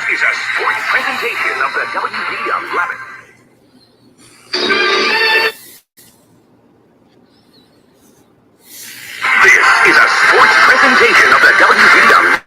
This is a sports presentation of the WPIX. This is a sports presentation of the WPIX.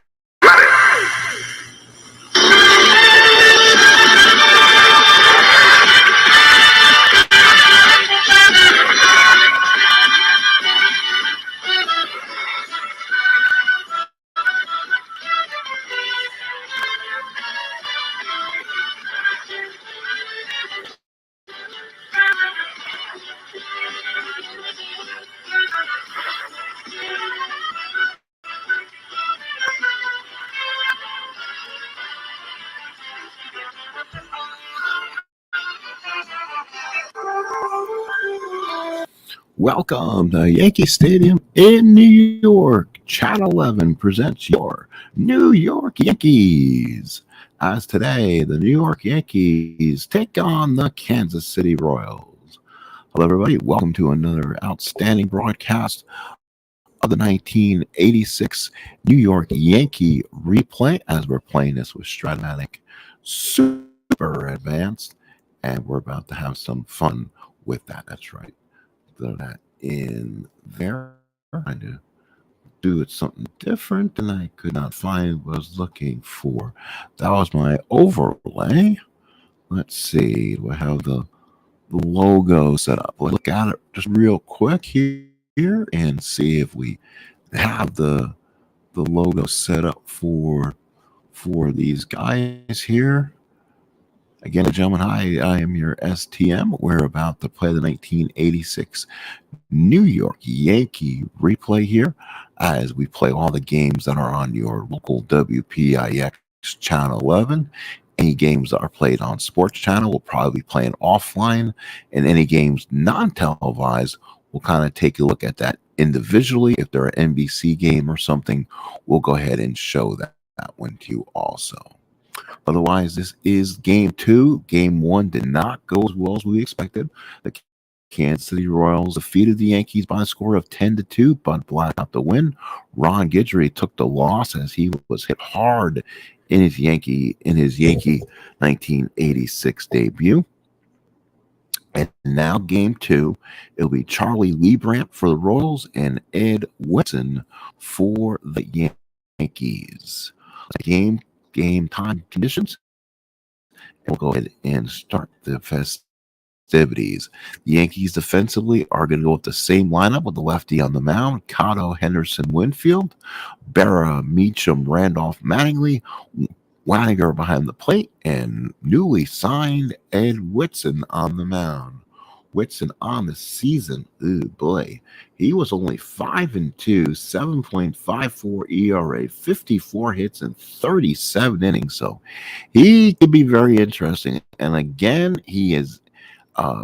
Welcome to Yankee Stadium in New York. Channel 11 presents your New York Yankees. As today, the New York Yankees take on the Kansas City Royals. Hello, everybody. Welcome to another outstanding broadcast of the 1986 New York Yankee Replay, as we're playing this with Strat Matic Super Advanced, and we're about to have some fun with that. That's right. Throw that in there. Trying to do it something different, and I could not find what I was looking for. That was my overlay. Let's see. Do I have the logo set up? Let's look at it just real quick here and see if we have the logo set up for these guys here. Again, gentlemen, hi, I am your STM. We're about to play the 1986 New York Yankee Replay here as we play all the games that are on your local WPIX Channel 11. Any games that are played on Sports Channel will probably be playing offline, and any games non-televised, we'll kind of take a look at that individually. If they're an NBC game or something, we'll go ahead and show that one to you also. Otherwise, this is game 2. Game 1 did not go as well as we expected. The Kansas City Royals defeated the Yankees by a score of 10-2, but Black got the win. Ron Guidry took the loss as he was hit hard in his Yankee 1986 debut. And now game 2, it'll be Charlie Leibrandt for the Royals and Ed Whitson for the Yankees. Game time conditions, and we'll go ahead and start the festivities. The Yankees defensively are going to go with the same lineup with the lefty on the mound: Cotto, Henderson, Winfield, Berra, Meacham, Randolph, Mattingly, Waniger behind the plate, and newly signed Ed Whitson on the mound. Whitson on the season, oh boy, he was only 5-2, 7.54 ERA, 54 hits in 37 innings. So he could be very interesting. And again, he is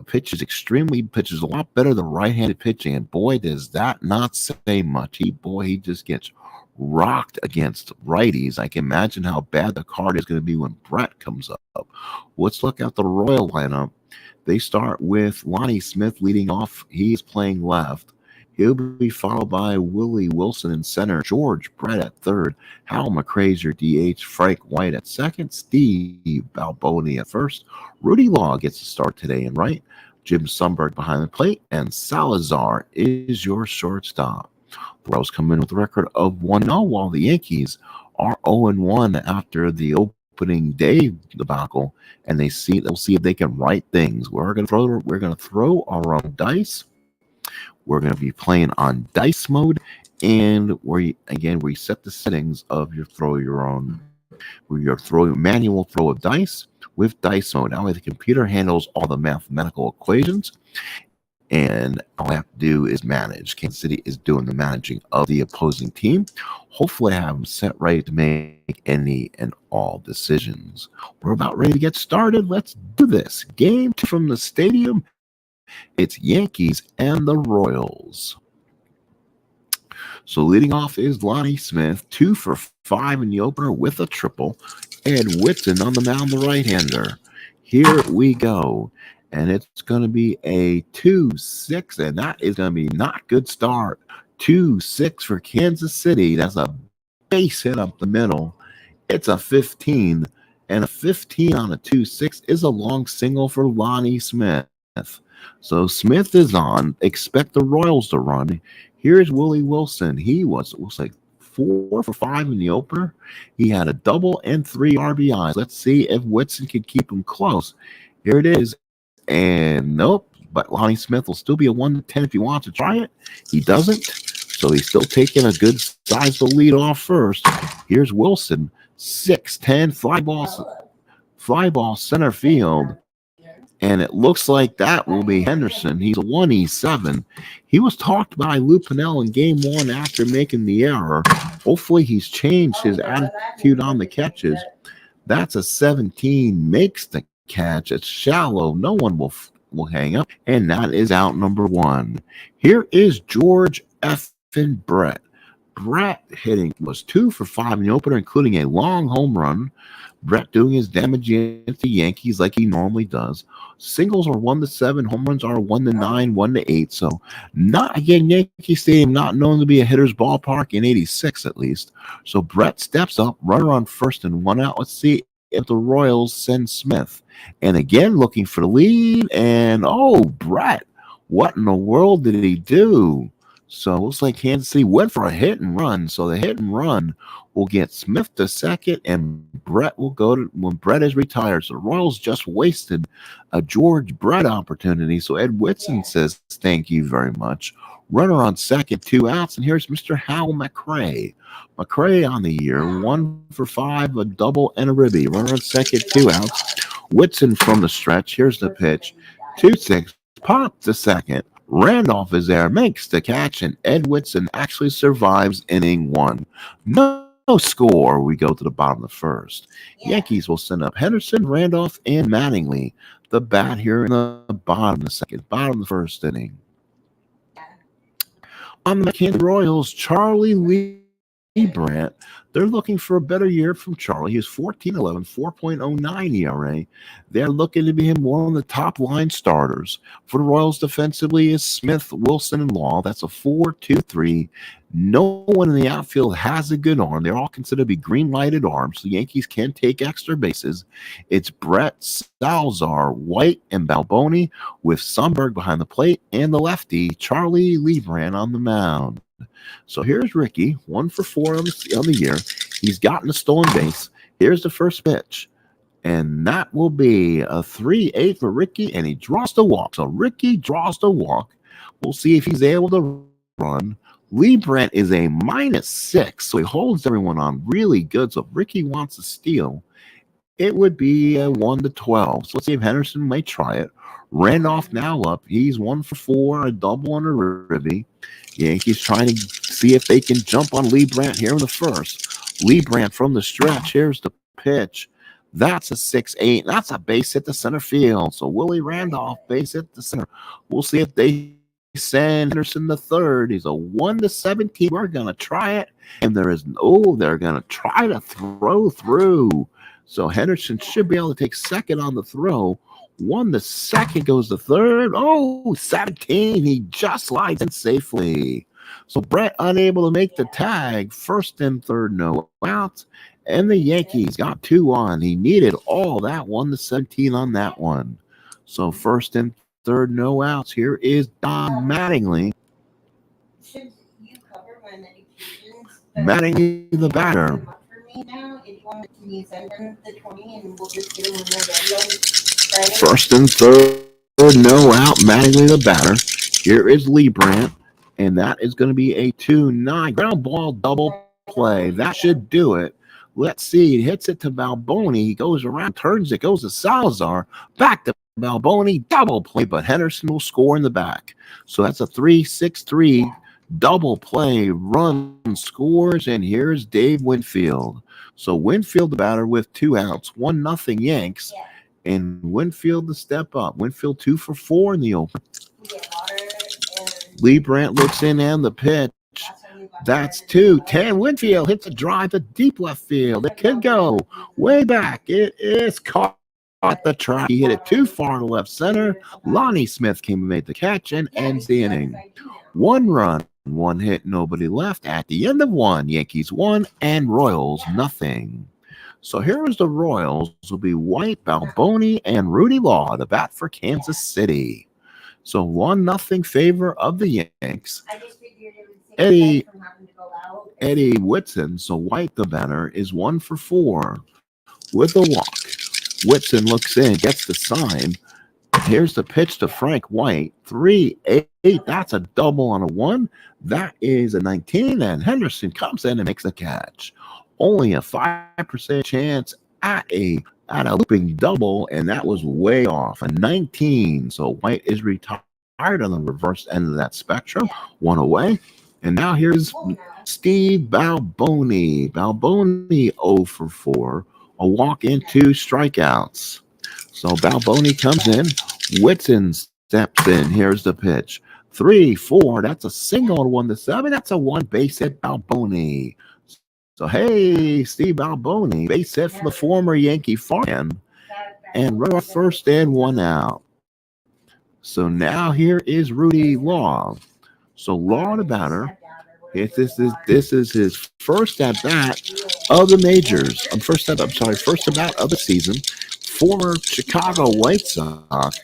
pitches a lot better than right-handed pitching. And boy, does that not say much. He just gets rocked against righties. I can imagine how bad the card is going to be when Brett comes up. Let's look at the Royal lineup. They start with Lonnie Smith leading off. He's playing left. He'll be followed by Willie Wilson in center, George Brett at third, Hal McCrazier DH, Frank White at second, Steve Balboni at first. Rudy Law gets a start today in right, Jim Sundberg behind the plate, and Salazar is your shortstop. The Royals come in with a record of 1-0, while the Yankees are 0-1 after the opening day debacle, and they'll see if they can right things. We're going to throw our own dice. We're going to be playing on dice mode, and we set the settings of your manual throw of dice with dice mode. That way the computer handles all the mathematical equations, and all I have to do is manage. Kansas City is doing the managing of the opposing team. Hopefully I have them set right to make any and all decisions. We're about ready to get started. Let's do this. Game 2 from the stadium. It's Yankees and the Royals. So leading off is Lonnie Smith, 2 for 5 in the opener with a triple. Ed Whitson on the mound, the right-hander. Here we go. And it's going to be a 2-6, and that is going to be not good start. 2-6 for Kansas City. That's a base hit up the middle. It's a 15, and a 15 on a 2-6 is a long single for Lonnie Smith. So Smith is on. Expect the Royals to run. Here's Willie Wilson. He was like 4 for 5 in the opener. He had a double and 3 RBIs. Let's see if Whitson can keep him close. Here it is. And nope, but Lonnie Smith will still be a 1-10 if he wants to try it. He doesn't. So he's still taking a good sizable lead off first. Here's Wilson. 6-10 fly ball center field. And it looks like that will be Henderson. He's a 1-7. He was talked by Lou Pennell in game 1 after making the error. Hopefully he's changed his attitude on the catches. That's a 17. Makes the catch. It's shallow. No one will hang up. And that is out number 1. Here is George F. Brett. Brett hitting was 2 for 5 in the opener, including a long home run. Brett doing his damage against the Yankees like he normally does. Singles are 1-7. Home runs are 1-9, 1-8. So not, again, Yankee Stadium not known to be a hitter's ballpark in 86 at least. So Brett steps up, runner on first and 1 out. Let's see if the Royals send Smith. And again, looking for the lead. And, Brett, what in the world did he do? So it looks like Kansas City went for a hit and run. So the hit and run will get Smith to second, and Brett will go to when Brett is retired. So the Royals just wasted a George Brett opportunity. So Ed Whitson says, thank you very much. Runner on second, 2 outs, and here's Mr. Hal McRae. McRae on the year, 1 for 5, a double and a ribby. Runner on second, 2 outs. Whitson from the stretch. Here's the pitch. 2-6, pop to second. Randolph is there, makes the catch, and Ed Whitson actually survives inning 1. No score. We go to the bottom of the first. Yankees will send up Henderson, Randolph, and Mattingly. The bat here in the bottom of the second, bottom of the first inning. On the Kansas Royals, Charlie Leibrandt. They're looking for a better year from Charlie. He's 14-11, 4.09 ERA. They're looking to be him one of the top line starters. For the Royals defensively is Smith, Wilson, and Law. That's a 4-2-3. No one in the outfield has a good arm. They're all considered to be green-lighted arms. The Yankees can take extra bases. It's Brett, Salzar, White, and Balboni with Sundberg behind the plate, and the lefty, Charlie Leibrandt, on the mound. So here's Ricky, 1 for 4 on the year. He's gotten a stolen base. Here's the first pitch. And that will be a 3-8 for Ricky, and he draws the walk. So Ricky draws the walk. We'll see if he's able to run. Leibrandt is a -6, so he holds everyone on really good. So if Ricky wants to steal, it would be a 1-12. So let's see if Henderson may try it. Randolph now up. He's 1 for 4, a double and a ribby. Yankees trying to see if they can jump on Leibrandt here in the first. Leibrandt from the stretch. Here's the pitch. That's a 6-8. That's a base hit to center field. So Willie Randolph, base hit to center. We'll see if they send Henderson the third. He's a 1-17. We're going to try it. And they're going to try to throw through. So Henderson should be able to take second on the throw. 1 to second goes to third. 17. He just slides in safely. So Brett unable to make the tag. First and third, no outs. And the Yankees got 2 on. He needed all that 1 to 17 on that one. So first and third, no outs. Here is Don Mattingly. Should you cover my medications? Mattingly, the batter. For me now, if you want to send them the 20 and we'll just get them when they're ready. First and third, no out. Mattingly, the batter. Here is Leibrandt, and that is going to be a 2-9 ground ball double play. That should do it. Let's see. He hits it to Balboni. He goes around, turns it, goes to Salazar. Back to Balboni, double play, but Henderson will score in the back. So that's a 3-6-3 double play. Run scores, and here's Dave Winfield. So Winfield, the batter, with 2 outs, 1-0 Yanks. And Winfield to step up. Winfield 2 for 4 in the open. Leibrandt looks in and the pitch. That's 2-10. Winfield hits a drive to deep left field. It could go way back. It is caught at the track. He hit it too far to left center. Lonnie Smith came and made the catch and ends the inning. 1 run, 1 hit, nobody left. At the end of 1, Yankees 1 and Royals nothing. So here is the Royals. Will be White, Balboni, and Rudy Law to bat for Kansas City. So 1-0 favor of the Yanks. Eddie Whitson, so White the batter, is 1 for 4 with a walk. Whitson looks in, gets the sign. Here's the pitch to Frank White. 3-8. That's a double on a 1. That is a 19, and Henderson comes in and makes the catch. Only a 5% chance at a looping double, and that was way off. A 19. So White is retired on the reverse end of that spectrum. 1 away. And now here's Steve Balboni. Balboni 0 for 4. A walk and 2 strikeouts. So Balboni comes in. Whitson steps in. Here's the pitch. 3-4. That's a single to 1-7. That's a 1 base hit Balboni. So hey, Steve Balboni, base hit for the former Yankee farmhand. And runner first and 1 out. So now here is Rudy Law. So Law the batter. This is his first at bat of the majors. First at bat of the season. Former Chicago White Sox.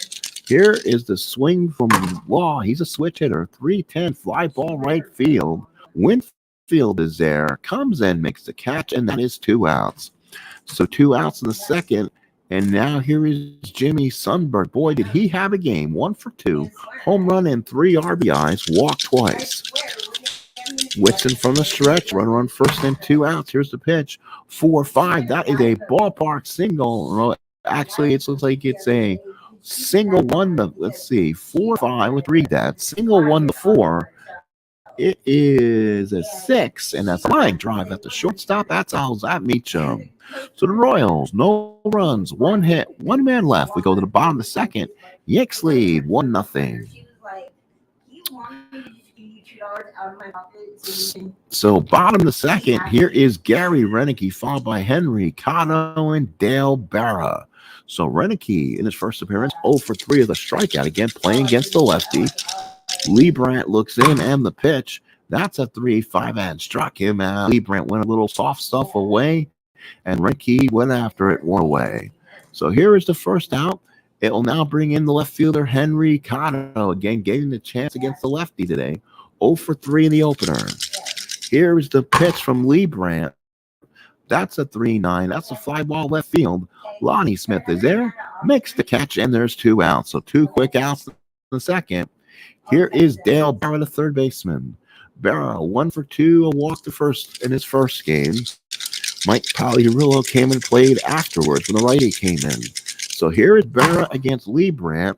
Here is the swing from Law. He's a switch hitter. 3-10 fly ball right field. Winfield is there. Comes in, makes the catch, and that is 2 outs. So 2 outs in the second. And now here is Jimmy Sundberg. Boy, did he have a game. 1 for 2. Home run and 3 RBIs. Walked twice. Whitson from the stretch. Runner on first and 2 outs. Here's the pitch. 4-5. That is a ballpark single. Actually, it looks like it's a single 1 to, let's see, 4-5. Let's read that. Single 1 to 4. It is a 6, and that's a line drive at the shortstop. That's how that meets them. So the Royals, no runs, 1 hit, 1 man left. We go to the bottom of the second. Yanks lead 1-0. So bottom of the second, here is Gary Renicky, followed by Henry Cotto and Dale Barra. So Renicky, in his first appearance, 0 for 3 of the strikeout. Again, playing against the lefty. Leibrandt looks in, and the pitch. That's a 3-5 and struck him out. Leibrandt went a little soft stuff away, and Renicky went after it 1 away. So here is the first out. It will now bring in the left fielder, Henry Cotto. Again, getting the chance against the lefty today. 0 for 3 in the opener. Here is the pitch from Leibrandt. That's a 3-9. That's a fly ball left field. Lonnie Smith is there, makes the catch, and there's 2 outs. So 2 quick outs in the second. Here is Dale Barra, the third baseman. Barra, 1 for 2, a walk to first in his first game. Mike Pagliarulo came and played afterwards when the righty came in. So here is Barra against Leibrandt.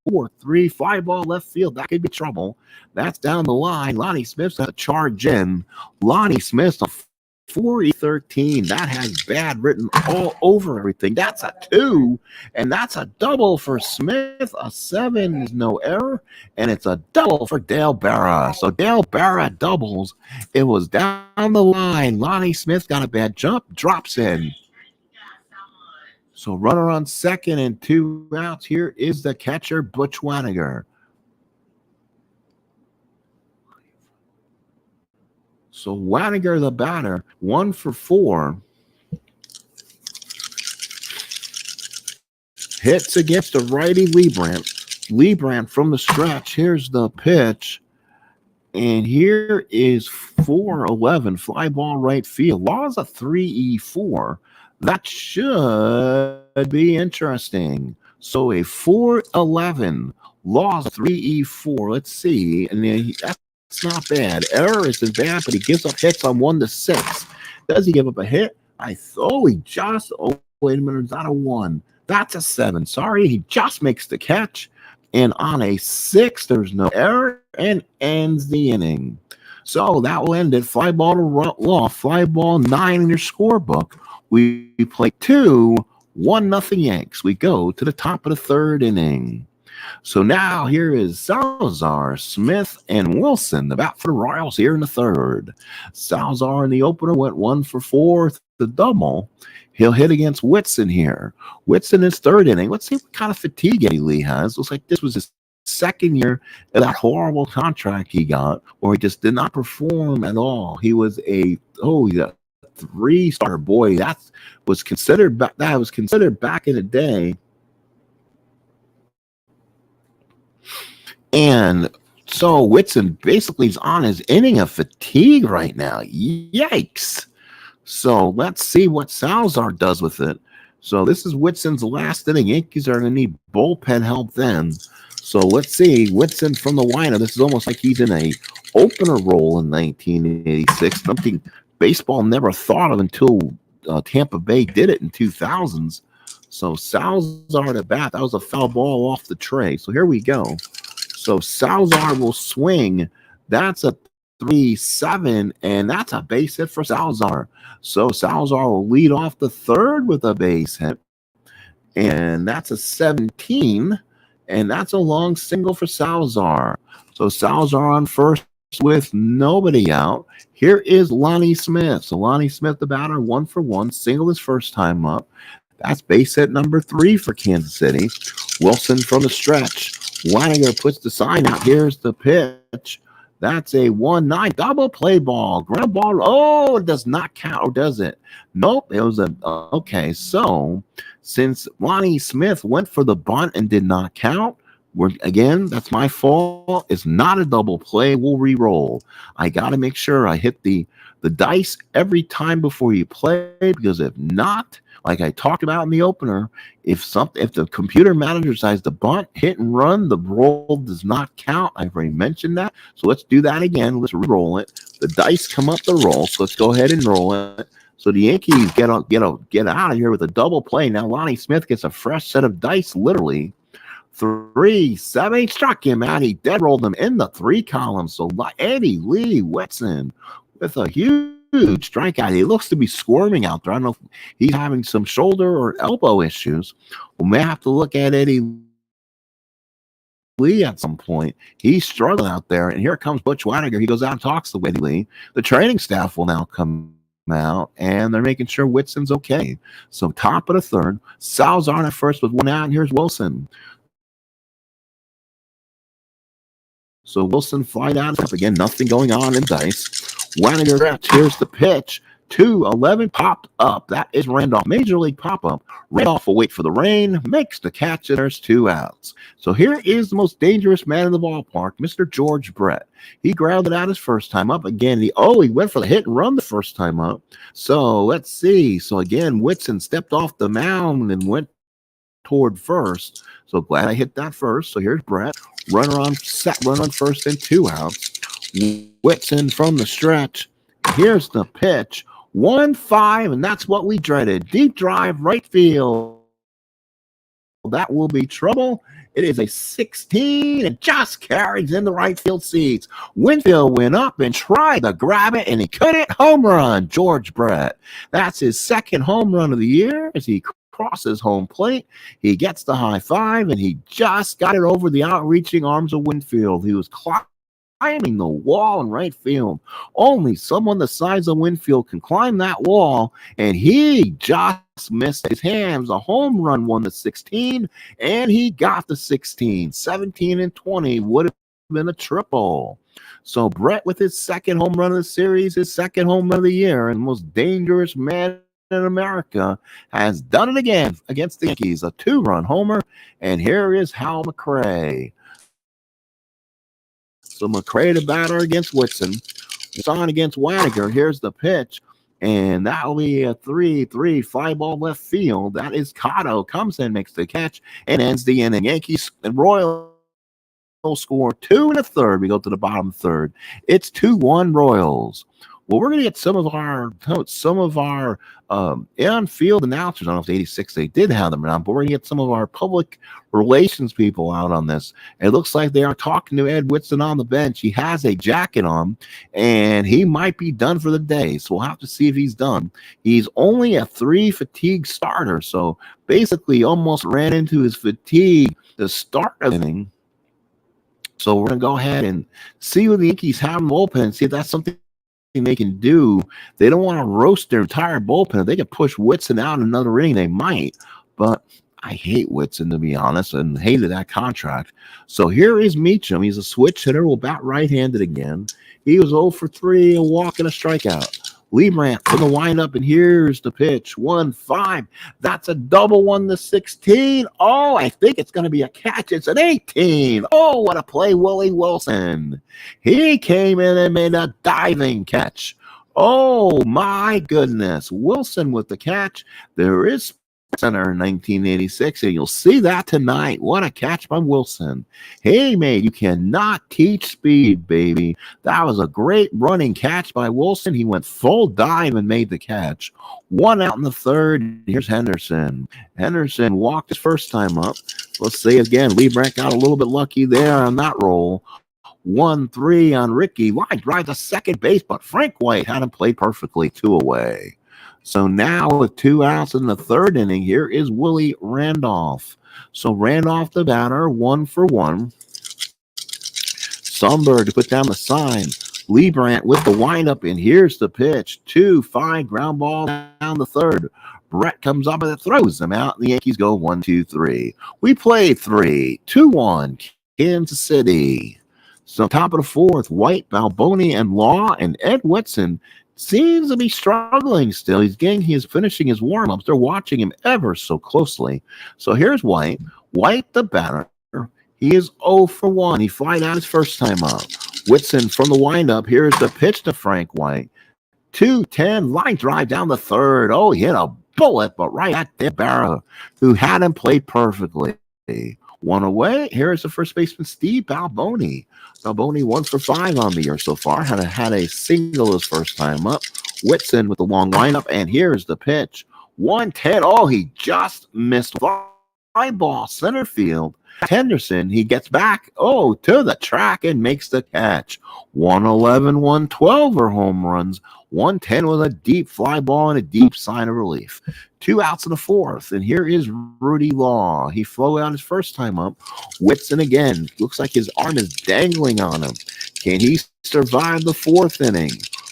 4-3, fly ball left field. That could be trouble. That's down the line. Lonnie Smith's got to charge in. Lonnie Smith's a 40-13. That has bad written all over everything. That's a 2, and that's a double for Smith. A 7 is no error, and it's a double for Dale Barra. So Dale Barra doubles. It was down the line. Lonnie Smith got a bad jump, drops in. So runner on second and 2 outs. Here is the catcher, Butch Waniger. So Waniger, the batter, 1 for 4. Hits against the righty Leibrandt. Leibrandt from the stretch. Here's the pitch. And here is 4-11, fly ball right field. Law's a 3-4. That should be interesting. So a 4-11, Law's 3-4. Let's see. And that's not bad. Error isn't bad, but he gives up hits on 1-6. Does he give up a hit? Wait a minute, is that a 1? That's a 7. Sorry, he just makes the catch. And on a 6, there's no error and ends the inning. So that will end it. Fly ball to Law, fly ball 9 in your scorebook. We play 2, 1-0 Yanks. We go to the top of the third inning. So now here is Salazar, Smith, and Wilson, the bat for the Royals here in the third. Salazar in the opener went 1 for 4, the double. He'll hit against Whitson here. Whitson is third inning. Let's see what kind of fatigue Eddie Lee has. Looks like this was his second year of that horrible contract he got, where he just did not perform at all. He was a 3-star boy. That was considered back in the day. And so Whitson basically is on his inning of fatigue right now. Yikes. So let's see what Salazar does with it. So this is Whitson's last inning. Yankees are going to need bullpen help then. So let's see. Whitson from the windup. This is almost like he's in a opener role in 1986. Something baseball never thought of until Tampa Bay did it in 2000s. So Salazar at bat. That was a foul ball off the tray. So here we go. So Salazar will swing. That's a 3-7, and that's a base hit for Salazar. So Salazar will lead off the third with a base hit. And that's a 17, and that's a long single for Salazar. So Salazar on first with nobody out. Here is Lonnie Smith. So Lonnie Smith, the batter, 1 for 1, single his first time up. That's base hit number 3 for Kansas City. Wilson from the stretch. Weininger puts the sign out. Here's the pitch. That's a 1-9 double play ball. Ground ball. Oh, it does not count, or does it? Nope. It was a okay. So since Lonnie Smith went for the bunt and did not count, again, that's my fault. It's not a double play. We'll re-roll. I got to make sure I hit the dice every time before you play, because if not, like I talked about in the opener, if the computer manager decides to bunt, hit and run, the roll does not count. I've already mentioned that. So let's do that again. Let's roll it. The dice come up the roll. So let's go ahead and roll it. So the Yankees get out of here with a double play. Now Lonnie Smith gets a fresh set of dice, literally. 3-7. He struck him out. He dead rolled him in the 3 column. So Eddie Lee Whitson with a huge strikeout. He looks to be squirming out there. I don't know if he's having some shoulder or elbow issues. We may have to look at Eddie Lee at some point. He's struggling out there. And here comes Butch Weininger. He goes out and talks to Eddie Lee. The training staff will now come out, and they're making sure Whitson's okay. So top of the third. Salazar at first with 1 out, and here's Wilson. So Wilson flied out again. Nothing going on in dice. Weininger, here's the pitch. 2-11 popped up. That is Randolph. Major League pop-up. Randolph will wait for the rain, makes the catch, and there's 2 outs. So here is the most dangerous man in the ballpark, Mr. George Brett. He grounded out his first time up. Again, he went for the hit and run the first time up. So let's see. So again, Whitson stepped off the mound and went toward first. So glad I hit that first. So here's Brett. Runner on first and 2 outs. Whitson from the stretch. Here's the pitch. 1-5, and that's what we dreaded. Deep drive, right field. That will be trouble. It is a 16, and just carries in the right field seats. Winfield went up and tried to grab it, and he couldn't. Home run, George Brett. That's his second home run of the year as he crosses home plate. He gets the high five, and he just got it over the outreaching arms of Winfield. He was climbing the wall in right field. Only someone the size of Winfield can climb that wall, and he just missed his hands. A home run won the 16, and he got the 16. 17 and 20 would have been a triple. So Brett with his second home run of the series, his second home run of the year, and the most dangerous man in America, has done it again against the Yankees. A 2-run homer, and here is Hal McRae. So McRae the batter against Whitson. It's on against Weininger. Here's the pitch, and that will be a 3-3 fly ball left field. That is Cotto. Comes in, makes the catch, and ends the inning. Yankees and Royals score 2 1/3. We go to the bottom third. It's 2-1 Royals. Well, we're going to get some of our on-field announcers. I don't know if 86 they did have them around, but we're going to get some of our public relations people out on this. It looks like they are talking to Ed Whitson on the bench. He has a jacket on, and he might be done for the day. So we'll have to see if he's done. He's only a 3 fatigue starter, so basically almost ran into his fatigue to start the inning. So we're going to go ahead and see what the Yankees have in the bullpen and see if that's something they can do. They don't want to roast their entire bullpen. If they can push Whitson out another inning, they might. But I hate Whitson, to be honest, and hated that contract. So here is Meacham. He's a switch hitter. Will bat right-handed again. He was 0 for 3, a walk and a strikeout. Leibrandt for the windup, and here's the pitch. 1-5. That's a double 1-16. Oh, I think it's going to be a catch. It's an 18. Oh, what a play, Willie Wilson. He came in and made a diving catch. Oh, my goodness. Wilson with the catch. There is Center in 1986, and you'll see that tonight. What a catch by Wilson. Hey, man, you cannot teach speed, baby. That was a great running catch by Wilson. He went full dive and made the catch. 1 out in the third. Here's Henderson. Henderson walked his first time up. Let's see again. Leibrandt got a little bit lucky there on that roll. 1-3 on Ricky. Line drive to second base, but Frank White had him play perfectly, 2 away. So now with 2 outs in the third inning, here is Willie Randolph. So Randolph the batter, 1 for 1. Sundberg to put down the sign. Leibrandt with the windup, and here's the pitch. 2-5 ground ball down the third. Brett comes up and it throws them out, and the Yankees go 1-2-3. We play 3-2-1 Kansas City. So top of the fourth, White, Balboni, and Law, and Ed Whitson seems to be struggling still. He's finishing his warm-ups. They're watching him ever so closely. So here's White. White, the batter. He is 0 for 1. He flied out his first time up. Whitson from the windup. Here's the pitch to Frank White. 2-10, line drive down the third. Oh, he hit a bullet, but right at the barrel, who had him play perfectly. 1 away. Here's the first baseman, Steve Balboni. Balboni 1 for 5 on the year so far. Had a single his first time up. Whitson with the long lineup, and here's the pitch. 1-10. Oh, he just missed fly ball center field. Henderson, he gets back, to the track and makes the catch. 111, 112 are home runs. 110 with a deep fly ball and a deep sign of relief. 2 outs in the fourth, and here is Rudy Law. He flew out his first time up. Whitson again. Looks like his arm is dangling on him. Can he survive the fourth inning?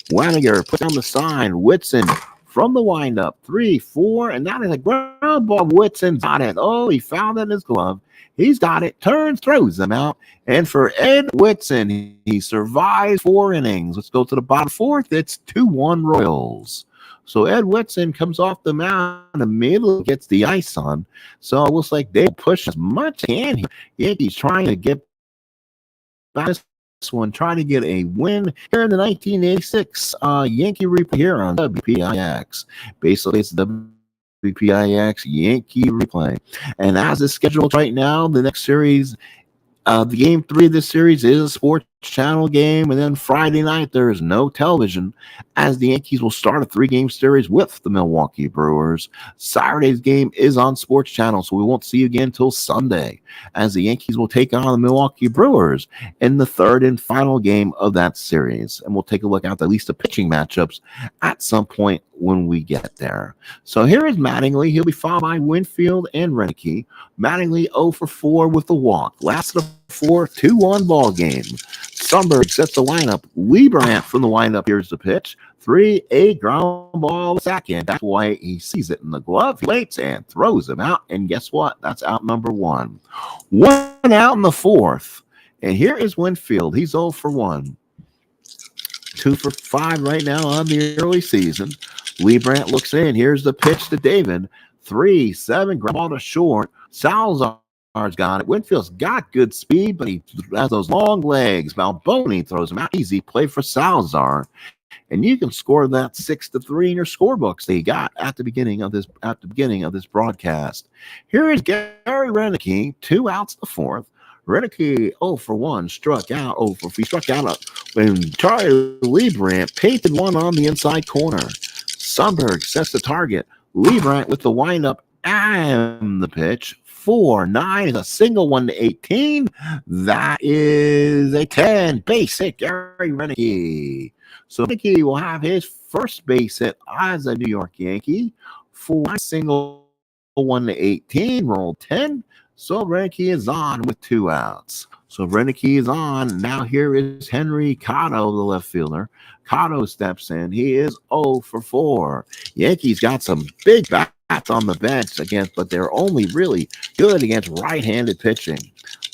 Waniger put down the sign. Whitson from the windup. 3-4, and that is a ground ball. Whitson got it. Oh, he found it in his glove. He's got it, turns, throws them out. And for Ed Whitson, he survives 4 innings. Let's go to the bottom fourth. It's 2-1 Royals. So Ed Whitson comes off the mound and immediately gets the ice on. So it looks like they push as much as they can. Yankees trying to get back this one, trying to get a win here in the 1986 Yankee Replay here on WPIX. Basically, it's the WPIX Yankee Replay. And as it's scheduled right now, the next series, the game 3 of this series is a sports channel game, and then Friday night there is no television as the Yankees will start a 3-game series with the Milwaukee Brewers. Saturday's game is on sports channel, so we won't see you again until Sunday as the Yankees will take on the Milwaukee Brewers in the third and final game of that series. And we'll take a look at least the pitching matchups at some point when we get there. So here is Mattingly. He'll be followed by Winfield and Renicky. Mattingly 0 for 4 with the walk. Last of the 4, 2-1 ball game. Sundberg sets the lineup. Leibrandt from the windup. Here's the pitch. 3-8 ground ball second. That's why he sees it in the glove. He waits and throws him out. And guess what? That's out number 1. 1 out in the fourth. And here is Winfield. He's 0 for 1. 2 for 5 right now on the early season. Leibrandt looks in. Here's the pitch to David. 3-7 ground ball to short. Salazar's got it. Winfield's got good speed, but he has those long legs. Balboni throws him out. Easy play for Salazar. And you can score that 6-3 in your scorebooks that you got at the beginning of this broadcast. Here is Gary Renicky, 2 outs the fourth. Renicky 0 for 1, struck out. He struck out when Charlie Leibrandt painted one on the inside corner. Sundberg sets the target. Leibrandt with the windup and the pitch. 4-9 is a single 1-18. That is a 10 base hit, Gary Renicky. So Renicky will have his first base hit as a New York Yankee for a single 1-18, roll 10. So Renicky is on with 2 outs. So Renicky is on. Now here is Henry Cotto, the left fielder. Cotto steps in. He is 0 for 4. Yankees got some big bats on the bench against, but they're only really good against right-handed pitching.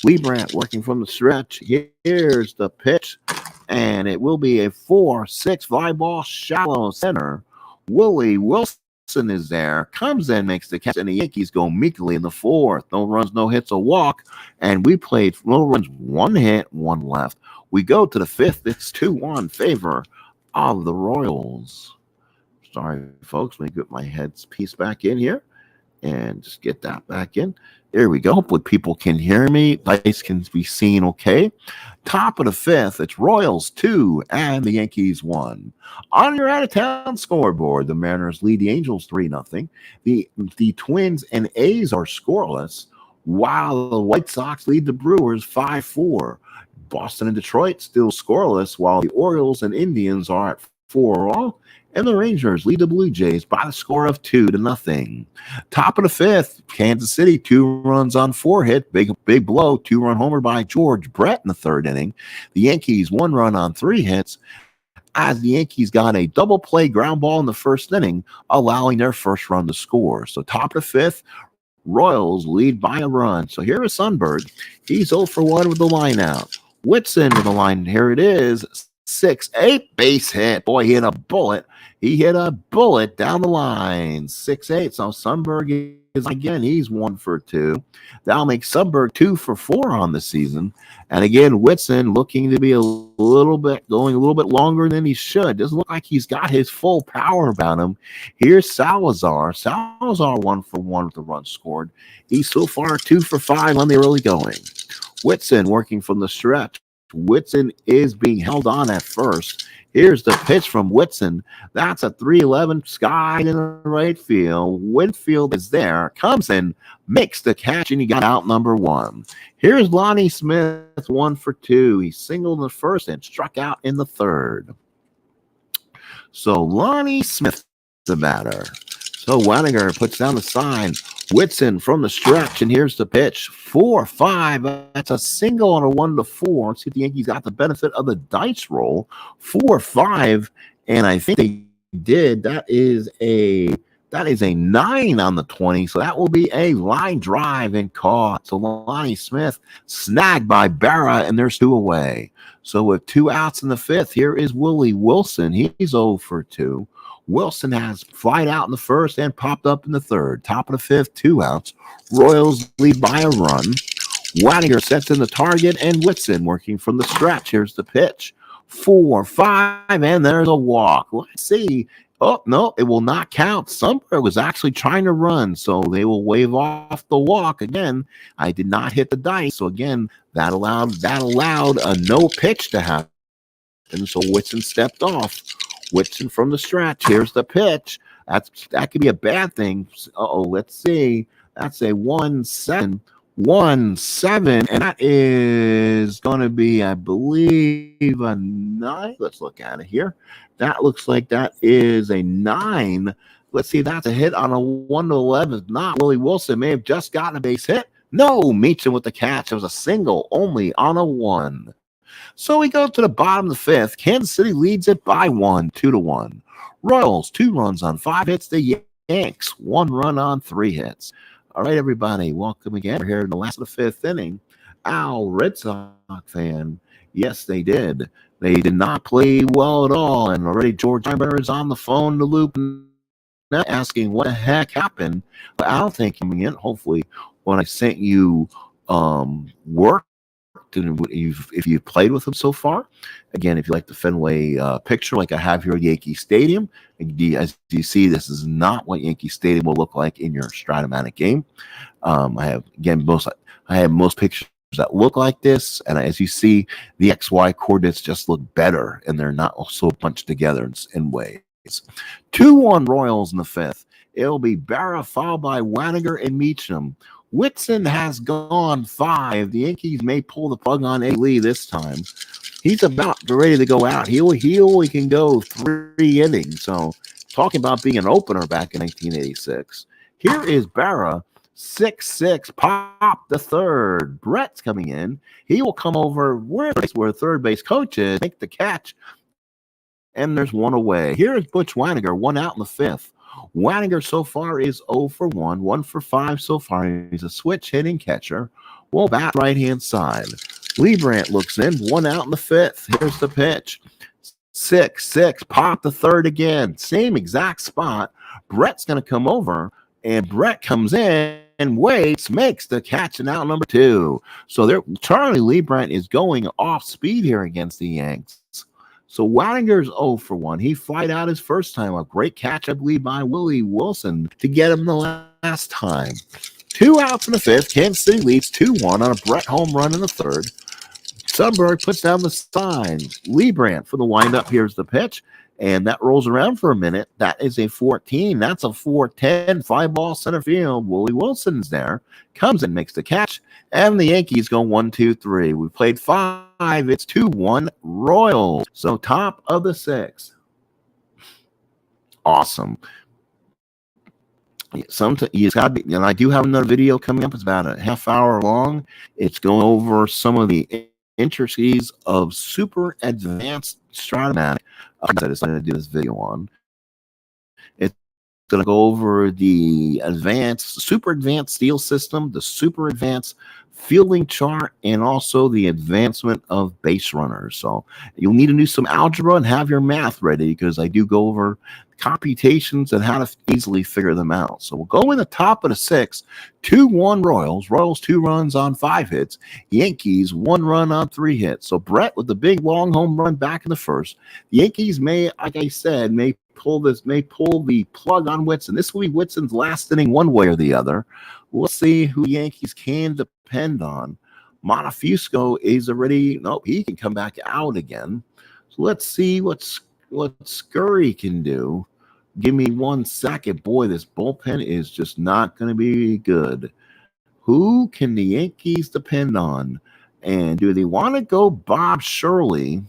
Leibrandt working from the stretch. Here's the pitch, and it will be a 4-6 fly ball, shallow center. Willie Wilson is there, comes in, makes the catch, and the Yankees go meekly in the 4th. No runs, no hits, a walk, and we played no runs, 1 hit, 1 left. We go to the 5th. It's 2-1 favor of the Royals. Sorry, folks. Let me get my headpiece back in here and just get that back in. There we go. Hopefully people can hear me. Dice can be seen okay. Top of the 5th, it's Royals 2 and the Yankees 1. On your out-of-town scoreboard, the Mariners lead the Angels 3-0. The Twins and A's are scoreless, while the White Sox lead the Brewers 5-4. Boston and Detroit still scoreless, while the Orioles and Indians are at 4-all. And the Rangers lead the Blue Jays by the score of 2-0. Top of the 5th, Kansas City, 2 runs on 4 hit. Big blow, 2-run homer by George Brett in the 3rd inning. The Yankees, 1 run on 3 hits, as the Yankees got a double play ground ball in the 1st inning, allowing their first run to score. So top of the 5th, Royals lead by a run. So here is Sundberg. He's 0 for 1 with the line out. Whitson with the line. Here it is. 6-8 base hit. Boy, he hit a bullet. He hit a bullet down the line. 6-8. So Sundberg is again, he's 1 for 2. That'll make Sundberg 2 for 4 on the season. And again, Whitson looking to be going a little bit longer than he should. Doesn't look like he's got his full power about him. Here's Salazar. Salazar 1 for 1 with the run scored. He's so far 2 for 5 on the early going. Whitson working from the stretch. Whitson is being held on at first. Here's the pitch from Whitson. That's a 3-11 sky in the right field. Winfield is there, comes in, makes the catch, and he got out number 1. Here's Lonnie Smith, 1 for 2. He singled in the 1st and struck out in the 3rd. So Lonnie Smith, the batter. So Waniger puts down the sign. Whitson from the stretch, and here's the pitch. 4-5. That's a single on a 1-4. Let's see if the Yankees got the benefit of the dice roll. 4-5, and I think they did. That is a 9 on the 20, so that will be a line drive and caught. So Lonnie Smith snagged by Berra, and there's 2 away. So with 2 outs in the 5th, here is Willie Wilson. He's 0 for 2. Wilson has flied out in the 1st and popped up in the 3rd. Top of the 5th, 2 outs. Royals lead by a run. Waniger sets in the target, and Whitson working from the stretch. Here's the pitch. 4-5, and there's a walk. Let's see. Oh, no, it will not count. Sundberg was actually trying to run, so they will wave off the walk. Again, I did not hit the dice, so again, that allowed a no pitch to happen. And so Whitson stepped off. Whitson from the stretch. Here's the pitch. That could be a bad thing. Let's see. That's a 1-7, and that is going to be, I believe, a 9. Let's look at it here. That looks like that is a 9. Let's see. That's a hit on a 1-11. If not, Willie Wilson may have just gotten a base hit. No, Meacham with the catch. It was a single only on a 1. So we go to the bottom of the 5th. Kansas City leads it by 1, 2-1. Royals, 2 runs on 5 hits. The Yanks, 1 run on 3 hits. All right, everybody, welcome again. We're here in the last of the 5th inning. Al, Red Sox fan, yes, they did. They did not play well at all, and already George Leibrandt is on the phone to loop now asking what the heck happened. But I don't think coming in, hopefully, when I sent you work, if you've played with them so far. Again, if you like the Fenway picture like I have here at Yankee Stadium, as you see, this is not what Yankee Stadium will look like in your Stratomatic game. I have most pictures that look like this, and as you see, the XY coordinates just look better, and they're not so bunched together in ways. 2-1 Royals in the fifth. It'll be Berra followed by Waniger and Meacham. Whitson has gone 5. The Yankees may pull the plug on A. Lee this time. He's about ready to go out. He only can go 3 innings. So talking about being an opener back in 1986. Here is Berra, 6-6, pop the third. Brett's coming in. He will come over where third base coach is, make the catch, and there's 1 away. Here is Butch Waniger, 1 out in the fifth. Waniger so far is 0 for 1, 1 for 5 so far. He's a switch hitting catcher. Well, bat right-hand side. Leibrandt looks in, 1 out in the fifth. Here's the pitch. 6-6, pop the third again. Same exact spot. Brett's going to come over, and Brett comes in and waits, makes the catch, and out number 2. So there, Charlie Leibrandt is going off speed here against the Yanks. So Waniger's 0 for 1. He flied out his first time. A great catch, I believe, by Willie Wilson to get him the last time. 2 outs in the fifth. Kansas City leads 2-1 on a Brett home run in the third. Sundberg puts down the sign. Leibrandt for the windup. Here's the pitch. And that rolls around for a minute. That is a 14. That's a 4-10. Fly ball center field. Willie Wilson's there. Comes and makes the catch. And the Yankees go 1-2-3. We played 5. It's 2-1 Royals. So top of the 6th. Awesome. It's got to be, and I do have another video coming up. It's about a half hour long. It's going over some of the intricacies of super advanced Strat. I decided to do this video on. It's going to go over the super advanced steel system, the super advanced fielding chart, and also the advancement of base runners. So you'll need to do some algebra and have your math ready, because I do go over computations and how to easily figure them out. So we'll go in the top of the 6th. 2-1 Royals. Royals 2 runs on 5 hits. Yankees 1 run on 3 hits. So Brett with the big long home run back in the first. The Yankees may, like I said, may pull the plug on Whitson. This will be Whitson's last inning one way or the other. We'll see who Yankees can depend on. Montefusco is already, nope, he can come back out again. So let's see what Scurry can do. Give me 1 second. Boy, this bullpen is just not going to be good. Who can the Yankees depend on? And do they want to go Bob Shirley,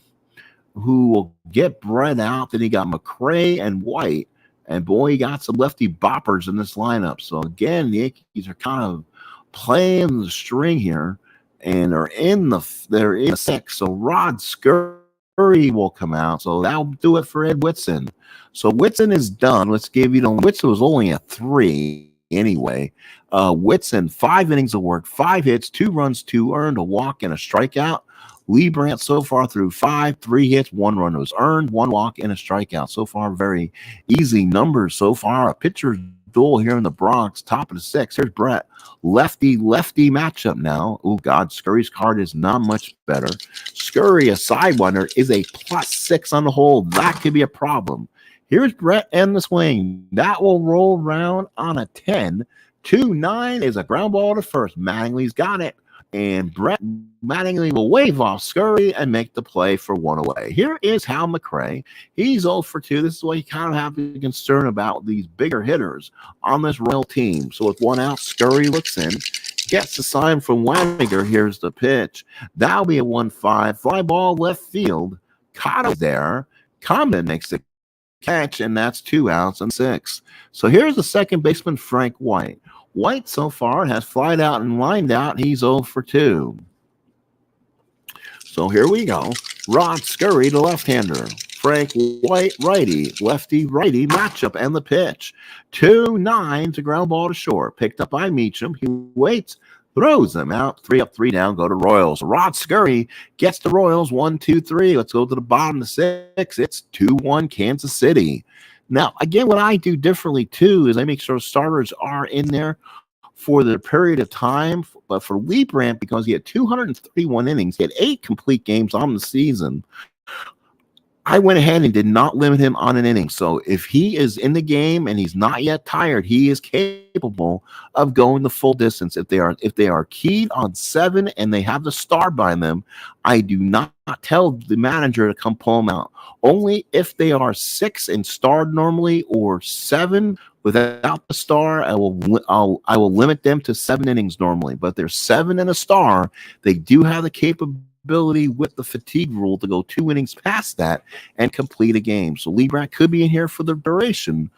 who will get Brett out? Then he got McRae and White. And boy, he got some lefty boppers in this lineup. So again, the Yankees are kind of playing the string here, and they're in the 6th. So Rod Scurry will come out. So that'll do it for Ed Whitson. So Whitson is done. Let's give you Whitson was only a 3 anyway. Whitson, 5 innings of work, 5 hits, 2 runs, 2 earned, a walk, and a strikeout. Leibrandt so far through 5, 3 hits, 1 run was earned, 1 walk, and a strikeout. So far, very easy numbers so far. A pitcher's duel here in the Bronx, top of the 6th. Here's Brett. Lefty matchup now. Oh, God, Scurry's card is not much better. Scurry, a sidewinder, is a +6 on the whole. That could be a problem. Here's Brett and the swing. That will roll around on a 10. 2-9 is a ground ball to first. Mattingly's got it. And Brett Mattingly will wave off Scurry and make the play for 1 away. Here is Hal McRae. He's 0 for 2. This is what you kind of have to be concerned about, these bigger hitters on this Royal team. So with 1 out, Scurry looks in, gets the sign from Waniger. Here's the pitch. That'll be a 1-5. Fly ball left field. Cotto there. Comden makes the catch, and that's 2 outs and 6. So here's the second baseman, Frank White. White so far has flied out and lined out. He's 0 for 2. So here we go. Rod Scurry, the left-hander. Frank White, righty. Lefty-righty matchup and the pitch. 2-9 to ground ball to short. Picked up by Meacham. He waits, throws them out. 3 up, 3 down, go to Royals. Rod Scurry gets the Royals 1-2-3. Let's go to the bottom of the 6. It's 2-1 Kansas City. Now, again, what I do differently, too, is I make sure starters are in there for the period of time. But for Leibrandt, because he had 231 innings, he had 8 complete games on the season, I went ahead and did not limit him on an inning. So if he is in the game and he's not yet tired, he is capable of going the full distance. If they are keyed on 7 and they have the star by them, I do not tell the manager to come pull them out. Only if they are 6 and starred normally, or 7 without the star, I will limit them to 7 innings normally. But if they're 7 and a star, they do have the capability with the fatigue rule to go 2 innings past that and complete a game. So Leibrandt could be in here for the duration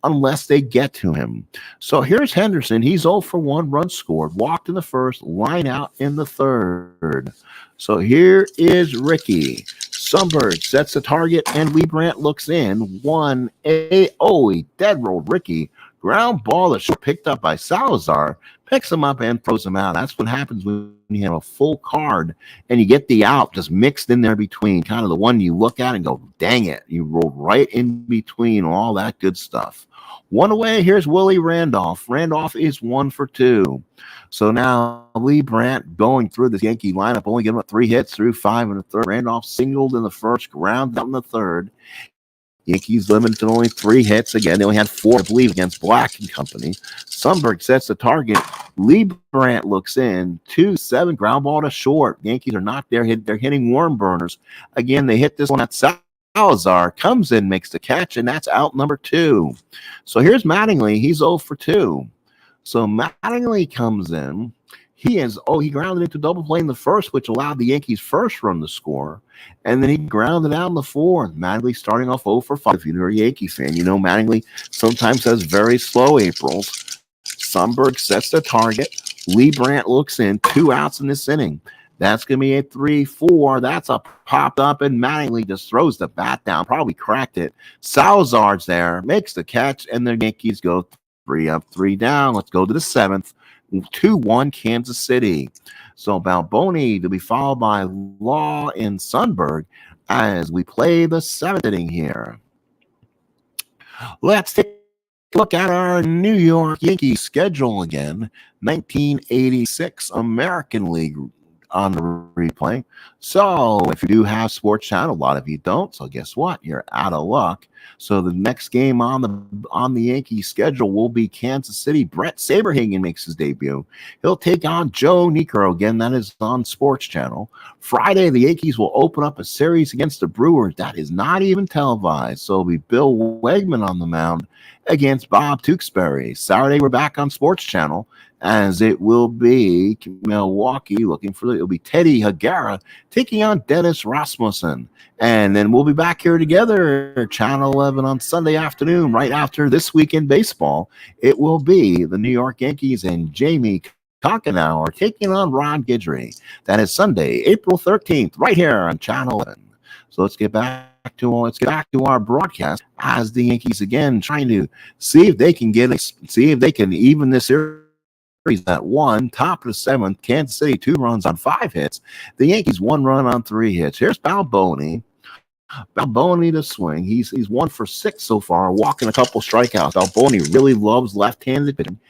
unless they get to him. So here's Henderson. He's 0 for 1, run scored, walked in the first, line out in the third. So here is Ricky. Sundberg sets the target, and Leibrandt looks in. 1-A. Oh, he dead rolled Ricky. Ground ball that's picked up by Salazar, picks him up and throws him out. That's what happens when you have a full card and you get the out just mixed in there between, kind of the one you look at and go, dang it, you rolled right in between, all that good stuff. 1 away, here's Willie Randolph. Randolph is 1 for 2. So now Leibrandt going through this Yankee lineup, only giving up 3 hits through 5 in the third. Randolph singled in the first, ground out in the third. Yankees limited to only 3 hits. Again, they only had 4, I believe, against Black and Company. Sundberg sets the target. Leibrandt looks in. 2-7, ground ball to short. Yankees are not there. They're hitting worm burners. Again, they hit this one at Salazar. Comes in, makes the catch, and that's out number 2. So here's Mattingly. He's 0 for 2. So Mattingly comes in. He grounded into double play in the first, which allowed the Yankees' first run to score. And then he grounded out in the fourth. Mattingly starting off 0 for 5. If you're a Yankee fan, you know Mattingly sometimes has very slow Aprils. Sundberg sets the target. Leibrandt looks in. 2 outs in this inning. That's going to be a 3-4. That's a popped up, and Mattingly just throws the bat down. Probably cracked it. Salazar's there, makes the catch, and the Yankees go 3 up, 3 down. Let's go to the 7th. 2-1 Kansas City. So Balboni to be followed by Law and Sundberg as we play the 7th inning here. Let's take a look at our New York Yankees schedule again. 1986 American League on the replay. So if you do have Sports Channel, a lot of you don't. So guess what? You're out of luck. So the next game on the Yankees schedule will be Kansas City. Brett Saberhagen makes his debut. He'll take on Joe Niekro. Again, that is on Sports Channel. Friday, the Yankees will open up a series against the Brewers. That is not even televised. So it'll be Bill Wegman on the mound against Bob Tewksbury. Saturday, we're back on Sports Channel, as it will be Milwaukee it'll be Teddy Higuera taking on Dennis Rasmussen. And then we'll be back here together, Channel 11 on Sunday afternoon, right after This Week in Baseball. It will be the New York Yankees and Jamie Konkenauer taking on Ron Guidry. That is Sunday, April 13th, right here on Channel 11. So let's get back to our broadcast as the Yankees again trying to see if they can even this series at 1, top of the 7th. Kansas City 2 runs on 5 hits. The Yankees 1 run on 3 hits. Here's Balboni to swing. He's 1 for 6 so far, walking a couple strikeouts. Balboni really loves left-handed pitching.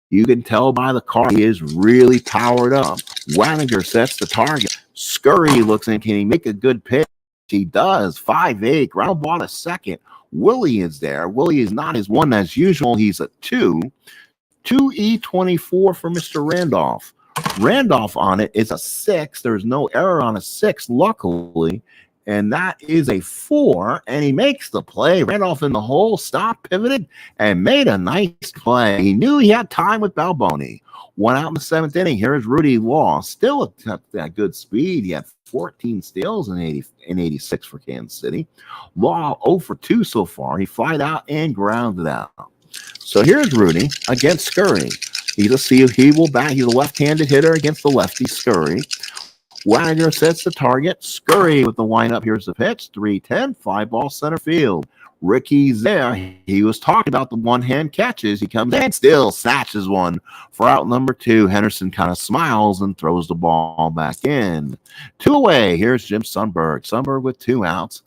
You can tell by the car he is really powered up. Wanninger sets the target. Scurry looks in. Can he make a good pitch? He does. 5-8, ground ball to second. Willie is there. Willie is not his 1 as usual. He's a 2. 2E24 for Mr. Randolph. Randolph on it is a 6. There's no error on a 6, luckily. And that is a 4. And he makes the play. Randolph in the hole, stopped, pivoted, and made a nice play. He knew he had time with Balboni. 1 out in the 7th inning. Here's Rudy Law. Still at good speed. He had 14 steals in 86 for Kansas City. Law 0 for 2 so far. He flied out and grounded out. So here's Rudy against Scurry. He's a left-handed hitter against the lefty Scurry. Wagner sets the target. Scurry with the windup. Here's the pitch. 3-10, fly ball center field. Ricky's there. He was talking about the one-hand catches. He comes in, still snatches one for out number 2. Henderson kind of smiles and throws the ball back in. 2 away. Here's Jim Sundberg. Sundberg with 2 outs.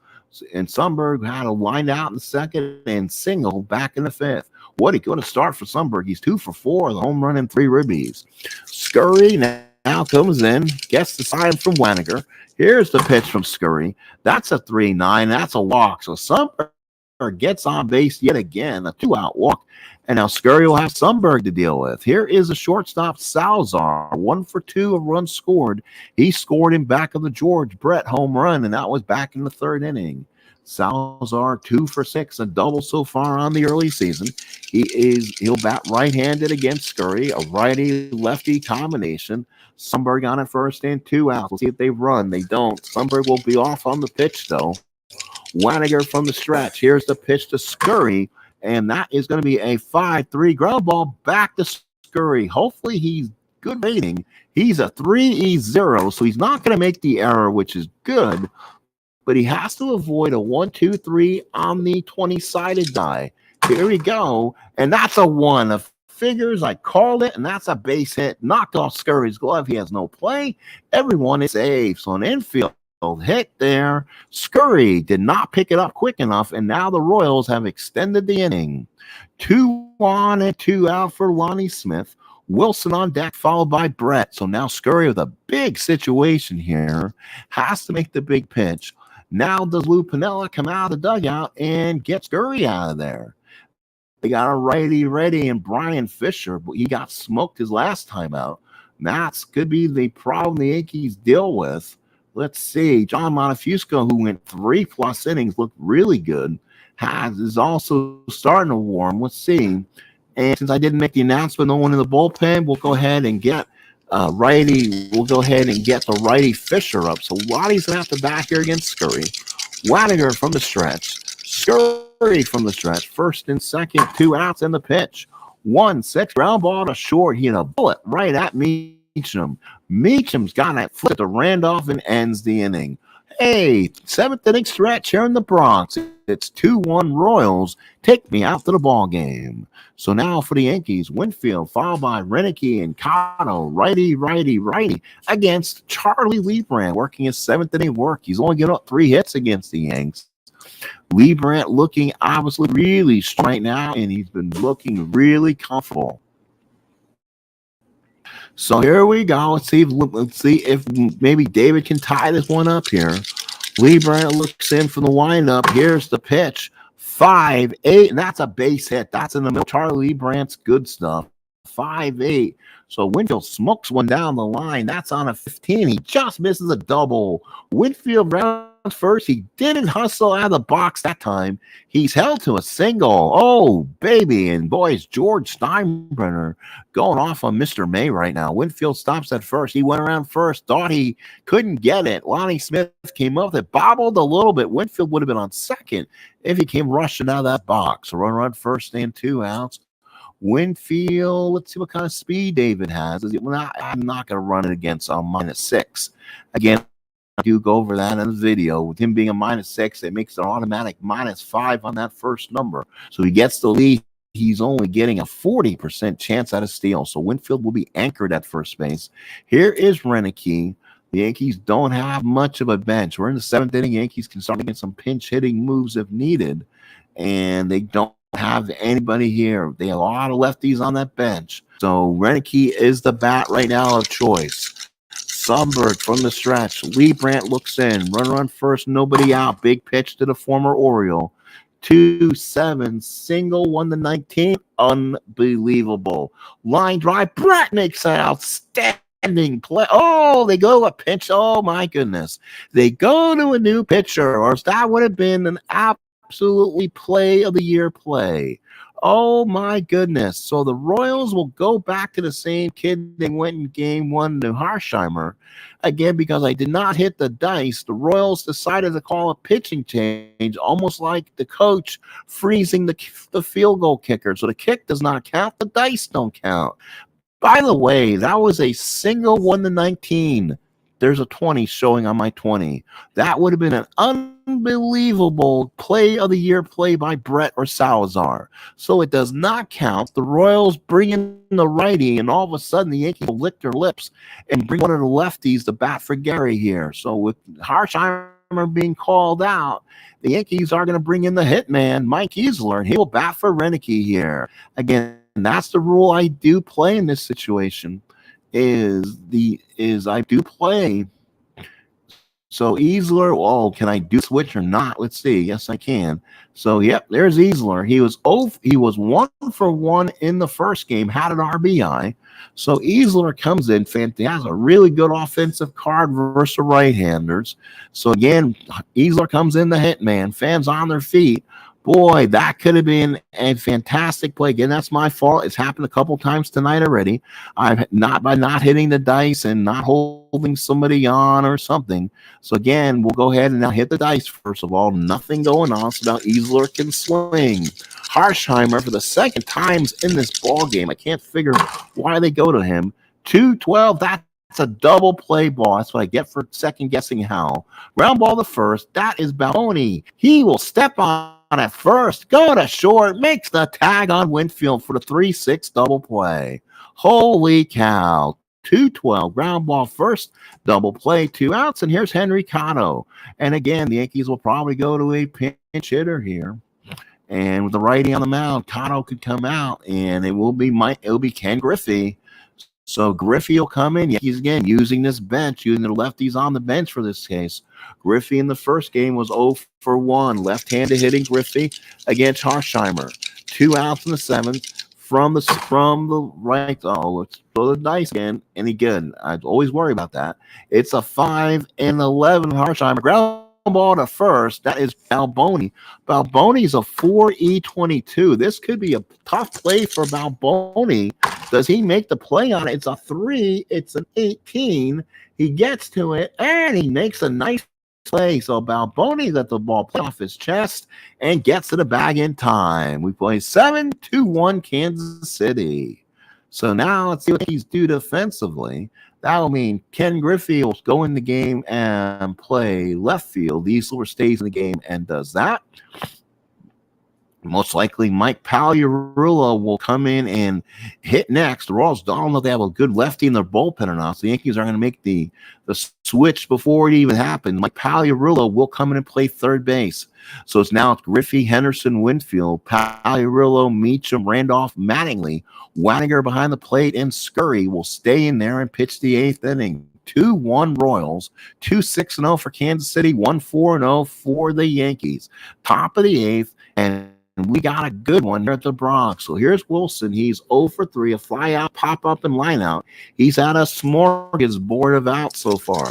And Sundberg had a line out in the 2nd and single back in the 5th. What he going to start for Sundberg? He's 2 for 4, the home run and 3 ribbies. Scurry now comes in, gets the sign from Waniger. Here's the pitch from Scurry. That's a 3-9. That's a walk. So Sundberg gets on base yet again, a 2-out walk. And now Scurry will have Sundberg to deal with. Here is a shortstop, Salazar, 1 for 2 of runs scored. He scored in back of the George Brett home run, and that was back in the 3rd inning. Salazar 2 for 6, a double so far on the early season. He'll bat right-handed against Scurry, a righty-lefty combination. Sundberg on at first and 2 outs. We'll see if they run. They don't. Sundberg will be off on the pitch, though. Waniger from the stretch. Here's the pitch to Scurry, and that is going to be a 5-3 ground ball back to Scurry. Hopefully he's good rating. He's a 3-0, so he's not going to make the error, which is good, but he has to avoid a 1-2-3 on the 20-sided die. Here we go, and that's a 1. A figures, I called it, and that's a base hit. Knocked off Scurry's glove. He has no play. Everyone is safe. So an infield hit there. Scurry did not pick it up quick enough, and now the Royals have extended the inning. 2 on and 2 out for Lonnie Smith. Wilson on deck, followed by Brett. So now Scurry with a big situation here. Has to make the big pitch. Now does Lou Piniella come out of the dugout and get Scurry out of there? They got a righty ready and Brian Fisher, but he got smoked his last time out. That could be the problem the Yankees deal with. Let's see. John Montefusco, who went 3+ innings, looked really good, is also starting to warm. Let's see. And since I didn't make the announcement, no one in the bullpen, we'll go ahead and get righty. We'll go ahead and get the righty Fisher up. So Lottie's going to have to back here against Scurry. Waniger from the stretch. Scurry from the stretch. First and second, 2 outs in the pitch. 1-6 ground ball to short. He had a bullet right at Meacham. Meacham's got that flip to Randolph and ends the inning. Hey, 7th inning stretch here in the Bronx. It's 2-1 Royals. Take me out to the ball game. So now for the Yankees, Winfield followed by Renicky and Cotto, righty against Charlie Leibrandt, working his 7th inning work. He's only given up 3 hits against the Yanks. Leibrandt looking obviously really strong right now, and he's been looking really comfortable. So here we go. Let's see if maybe David can tie this one up here. Leibrandt looks in for the windup. Here's the pitch. 5-8, and that's a base hit. That's in the middle. Charlie Leibrandt's good stuff. 5-8. So Winfield smokes one down the line. That's on a 15. He just misses a double. Winfield rounds first. He didn't hustle out of the box that time. He's held to a single. Oh, baby. And boys, George Steinbrenner going off on Mr. May right now. Winfield stops at first. He went around first, thought he couldn't get it. Lonnie Smith came up. It bobbled a little bit. Winfield would have been on second if he came rushing out of that box. A run first and 2 outs. Winfield, let's see what kind of speed David has. I'm not going to run it against -6. Again, I do go over that in the video. With him being a -6, it makes an automatic -5 on that first number. So he gets the lead. He's only getting a 40% chance at a steal. So Winfield will be anchored at first base. Here is Renicky. The Yankees don't have much of a bench. We're in the 7th inning. Yankees can start making some pinch hitting moves if needed. And they don't have anybody here. They have a lot of lefties on that bench. So Renicky is the bat right now of choice. Sundberg from the stretch. Leibrandt looks in. Run first, nobody out. Big pitch to the former Oriole. 2-7 single, 1-19. Unbelievable. Line drive. Brett makes an outstanding play. Oh, they go a pitch. Oh, my goodness. They go to a new pitcher, or that would have been an absolutely play of the year play. Oh my goodness. So the Royals will go back to the same kid they went in game 1 to Harsheimer. Again, because I did not hit the dice, the Royals decided to call a pitching change, almost like the coach freezing the field goal kicker. So the kick does not count, the dice don't count. By the way, that was a single 1-19. There's a 20 showing on my 20. That would have been an unbelievable play of the year play by Brett or Salazar. So it does not count. The Royals bring in the righty, and all of a sudden the Yankees will lick their lips and bring one of the lefties to bat for Gary here. So with Harsheimer being called out, the Yankees are going to bring in the hitman, Mike Easler, and he will bat for Renicky here. Again, that's the rule I do play in this situation. is I do play. So Easler, oh, can I do switch or not? Let's see. Yes, I can. So yep, there's Easler. He was 1-for-1 in the first game, had an RBI. So Easler comes in, has a really good offensive card versus the right-handers. So again, Easler comes in the hit man, fans on their feet. Boy, that could have been a fantastic play. Again, that's my fault. It's happened a couple times tonight already. I've not hitting the dice and not holding somebody on or something. So again, we'll go ahead and now hit the dice. First of all, nothing going on. So now Easler can swing. Harsheimer for the second times in this ball game. I can't figure why they go to him. 2-12. That's a double play ball. That's what I get for second guessing how. Ground ball to first. That is Baloney. He will step on at first, go to short, makes the tag on Winfield for the 3-6 double play. Holy cow. 2-12, ground ball first, double play, 2 outs, and here's Henry Cotto. And again, the Yankees will probably go to a pinch hitter here. And with the righty on the mound, Cotto could come out, and it will be Ken Griffey. So Griffey will come in. Yankees again using this bench, using the lefties on the bench for this case. Griffey in the first game was 0-for-1, left-handed hitting Griffey against Harsheimer. 2 outs in the 7th from the right. Oh, let's throw the dice again. Any good? I always worry about that. It's a 5-11 Harsheimer. Ground ball to first. That is Balboni. Balboni's a 4E22. This could be a tough play for Balboni. Does he make the play on it? It's a 3. It's an 18. He gets to it, and he makes a nice play. So Balboni let the ball play off his chest and gets to the bag in time. We play 7-1 Kansas City. So now let's see what he's do defensively. That'll mean Ken Griffey will go in the game and play left field. Easler stays in the game and does that. Most likely, Mike Pagliarulo will come in and hit next. The Royals don't know if they have a good lefty in their bullpen or not, so the Yankees are going to make the switch before it even happens. Mike Pagliarulo will come in and play third base. So it's now Griffey, Henderson, Winfield, Pagliarulo, Meacham, Randolph, Mattingly, Waniger behind the plate, and Scurry will stay in there and pitch the 8th inning. 2-1 Royals, 2-6-0 for Kansas City, 1-4-0 for the Yankees. Top of the 8th, and we got a good one here at the Bronx. So here's Wilson. He's 0-for-3, a fly out, pop up, and line out. He's had a smorgasbord of outs so far.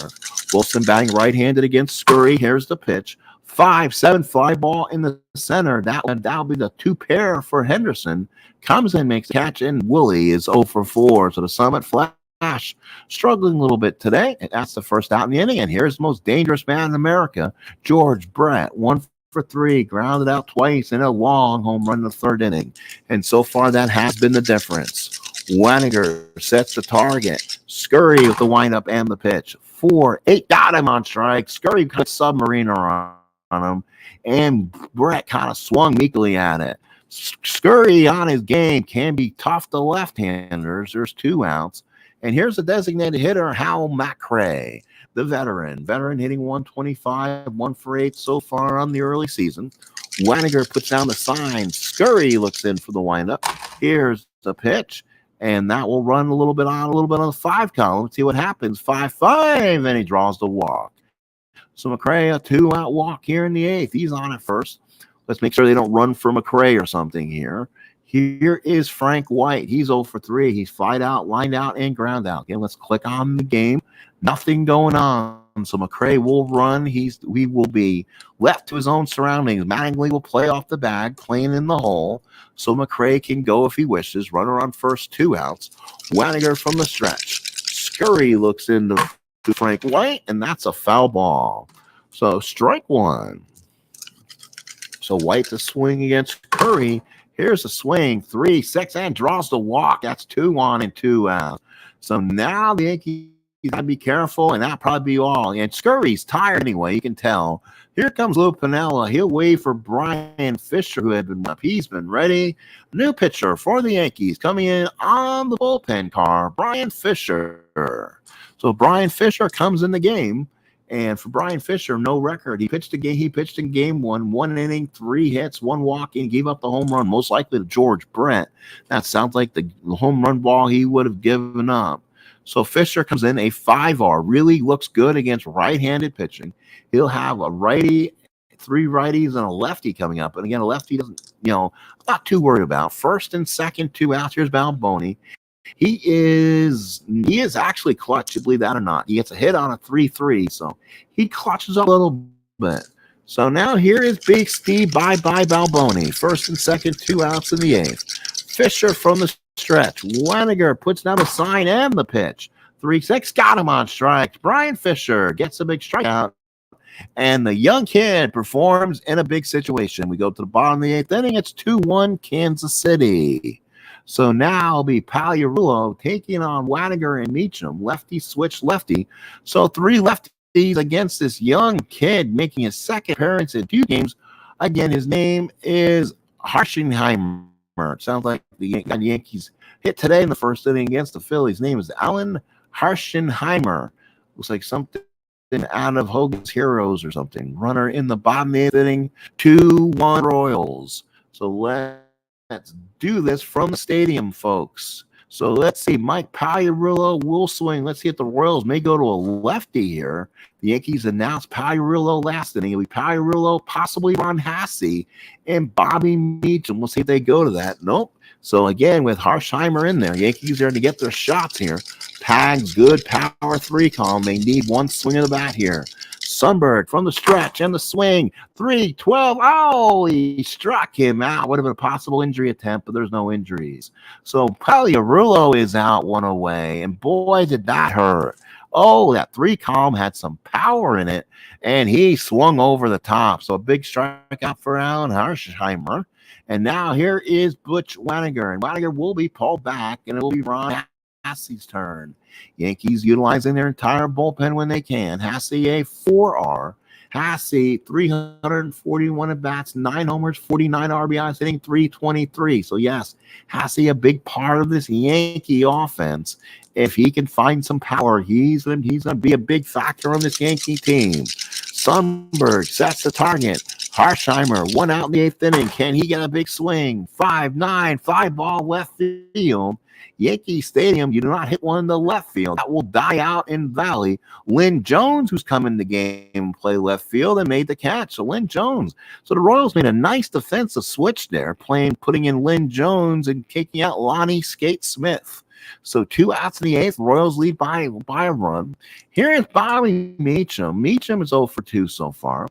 Wilson batting right-handed against Scurry. Here's the pitch. 5-7 fly ball in the center. That'll be the 2 pair for Henderson. Comes in, makes a catch, and Willie is 0-for-4. So the Summit Flash struggling a little bit today. That's the first out in the inning. And here's the most dangerous man in America, George Brett. 1-for-3, grounded out twice in a long home run in the 3rd inning. And so far, that has been the difference. Waniger sets the target. Scurry with the windup and the pitch. 4-8, got him on strike. Scurry cut submariner on him, and Brett kind of swung meekly at it. Scurry on his game can be tough to left-handers. There's 2 outs. And here's the designated hitter, Hal McRae, the veteran hitting 125, 1-for-8 so far on the early season. Waniger puts down the sign. Scurry looks in for the windup. Here's the pitch, and that will run a little bit on the 5 column. Let's see what happens. 5-5, and he draws the walk. So McRae, a 2-out walk here in the 8th. He's on at first. Let's make sure they don't run for McRae or something here. Here is Frank White. He's 0-for-3. He's flied out, lined out, and ground out. Again, let's click on the game. Nothing going on. So McRae will run. He will be left to his own surroundings. Mattingly will play off the bag, playing in the hole. So McRae can go if he wishes. Runner on first, 2 outs. Waniger from the stretch. Scurry looks into Frank White, and that's a foul ball. So strike 1. So White to swing against Curry. Here's a swing, 3-6, and draws the walk. That's 2 on and 2 out. So now the Yankees got to be careful, and that'll probably be all. And Scurry's tired anyway, you can tell. Here comes Lou Piniella. He'll wait for Brian Fisher, who had been up. He's been ready. New pitcher for the Yankees coming in on the bullpen car, Brian Fisher. So Brian Fisher comes in the game. And for Brian Fisher, no record. He pitched in game 1, 1 inning, 3 hits, 1 walk, and gave up the home run, most likely to George Brett. That sounds like the home run ball he would have given up. So Fisher comes in a 5R, really looks good against right-handed pitching. He'll have a righty, 3 righties, and a lefty coming up. And again, a lefty doesn't, not too worried about. First and second, 2 outs. Here's Balboni. He is actually clutch, you believe that or not. He gets a hit on a 3-3, so he clutches a little bit. So now here is Big Steve, bye-bye Balboni. First and second, 2 outs in the 8th. Fisher from the stretch. Waniger puts down the sign and the pitch. 3-6, got him on strikes. Brian Fisher gets a big strikeout. And the young kid performs in a big situation. We go to the bottom of the 8th inning. It's 2-1 Kansas City. So now it'll be Pagliarulo taking on Waniger and Meacham. Lefty switch lefty. So 3 lefties against this young kid making his second appearance in 2 games. Again, his name is Harshenheimer. It sounds like the Yankees hit today in the first inning against the Phillies. His name is Alan Harshenheimer. Looks like something out of Hogan's Heroes or something. Runner in the bottom of the 8th inning. 2-1 Royals. So let's do this from the stadium, folks. So let's see. Mike Pagliarulo will swing. Let's see if the Royals may go to a lefty here. The Yankees announced Pagliarulo last inning. It'll be Pagliarulo, possibly Ron Hasse, and Bobby Meacham. We'll see if they go to that. Nope. So again, with Harsheimer in there, Yankees are to get their shots here. Pag's good power 3 column. They need 1 swing of the bat here. Sundberg from the stretch and the swing. 3-12. Oh, he struck him out. Would have been a possible injury attempt, but there's no injuries. So Pagliarulo is out 1 away, and boy, did that hurt. Oh, that 3 column had some power in it, and he swung over the top. So a big strikeout for Alan Harsheimer. And now here is Butch Waniger, and Waniger will be pulled back, and it will be Ron Hasse's turn. Yankees utilizing their entire bullpen when they can. Hasse a 4R. Hasse 341 at bats, 9 homers, 49 RBIs, hitting 323. So yes, Hasse a big part of this Yankee offense. If he can find some power, he's going to be a big factor on this Yankee team. Sundberg sets the target. Harsheimer, 1 out in the 8th inning. Can he get a big swing? 5-9, 5 ball left field. Yankee Stadium, you do not hit one in the left field. That will die out in Valley. Lynn Jones, who's come in the game and play left field, and made the catch. So Lynn Jones. So the Royals made a nice defensive switch there, putting in Lynn Jones and kicking out Lonnie Skate Smith. So 2 outs in the 8th. Royals lead by a run. Here is Bobby Meacham. Meacham is 0 for 2 so far.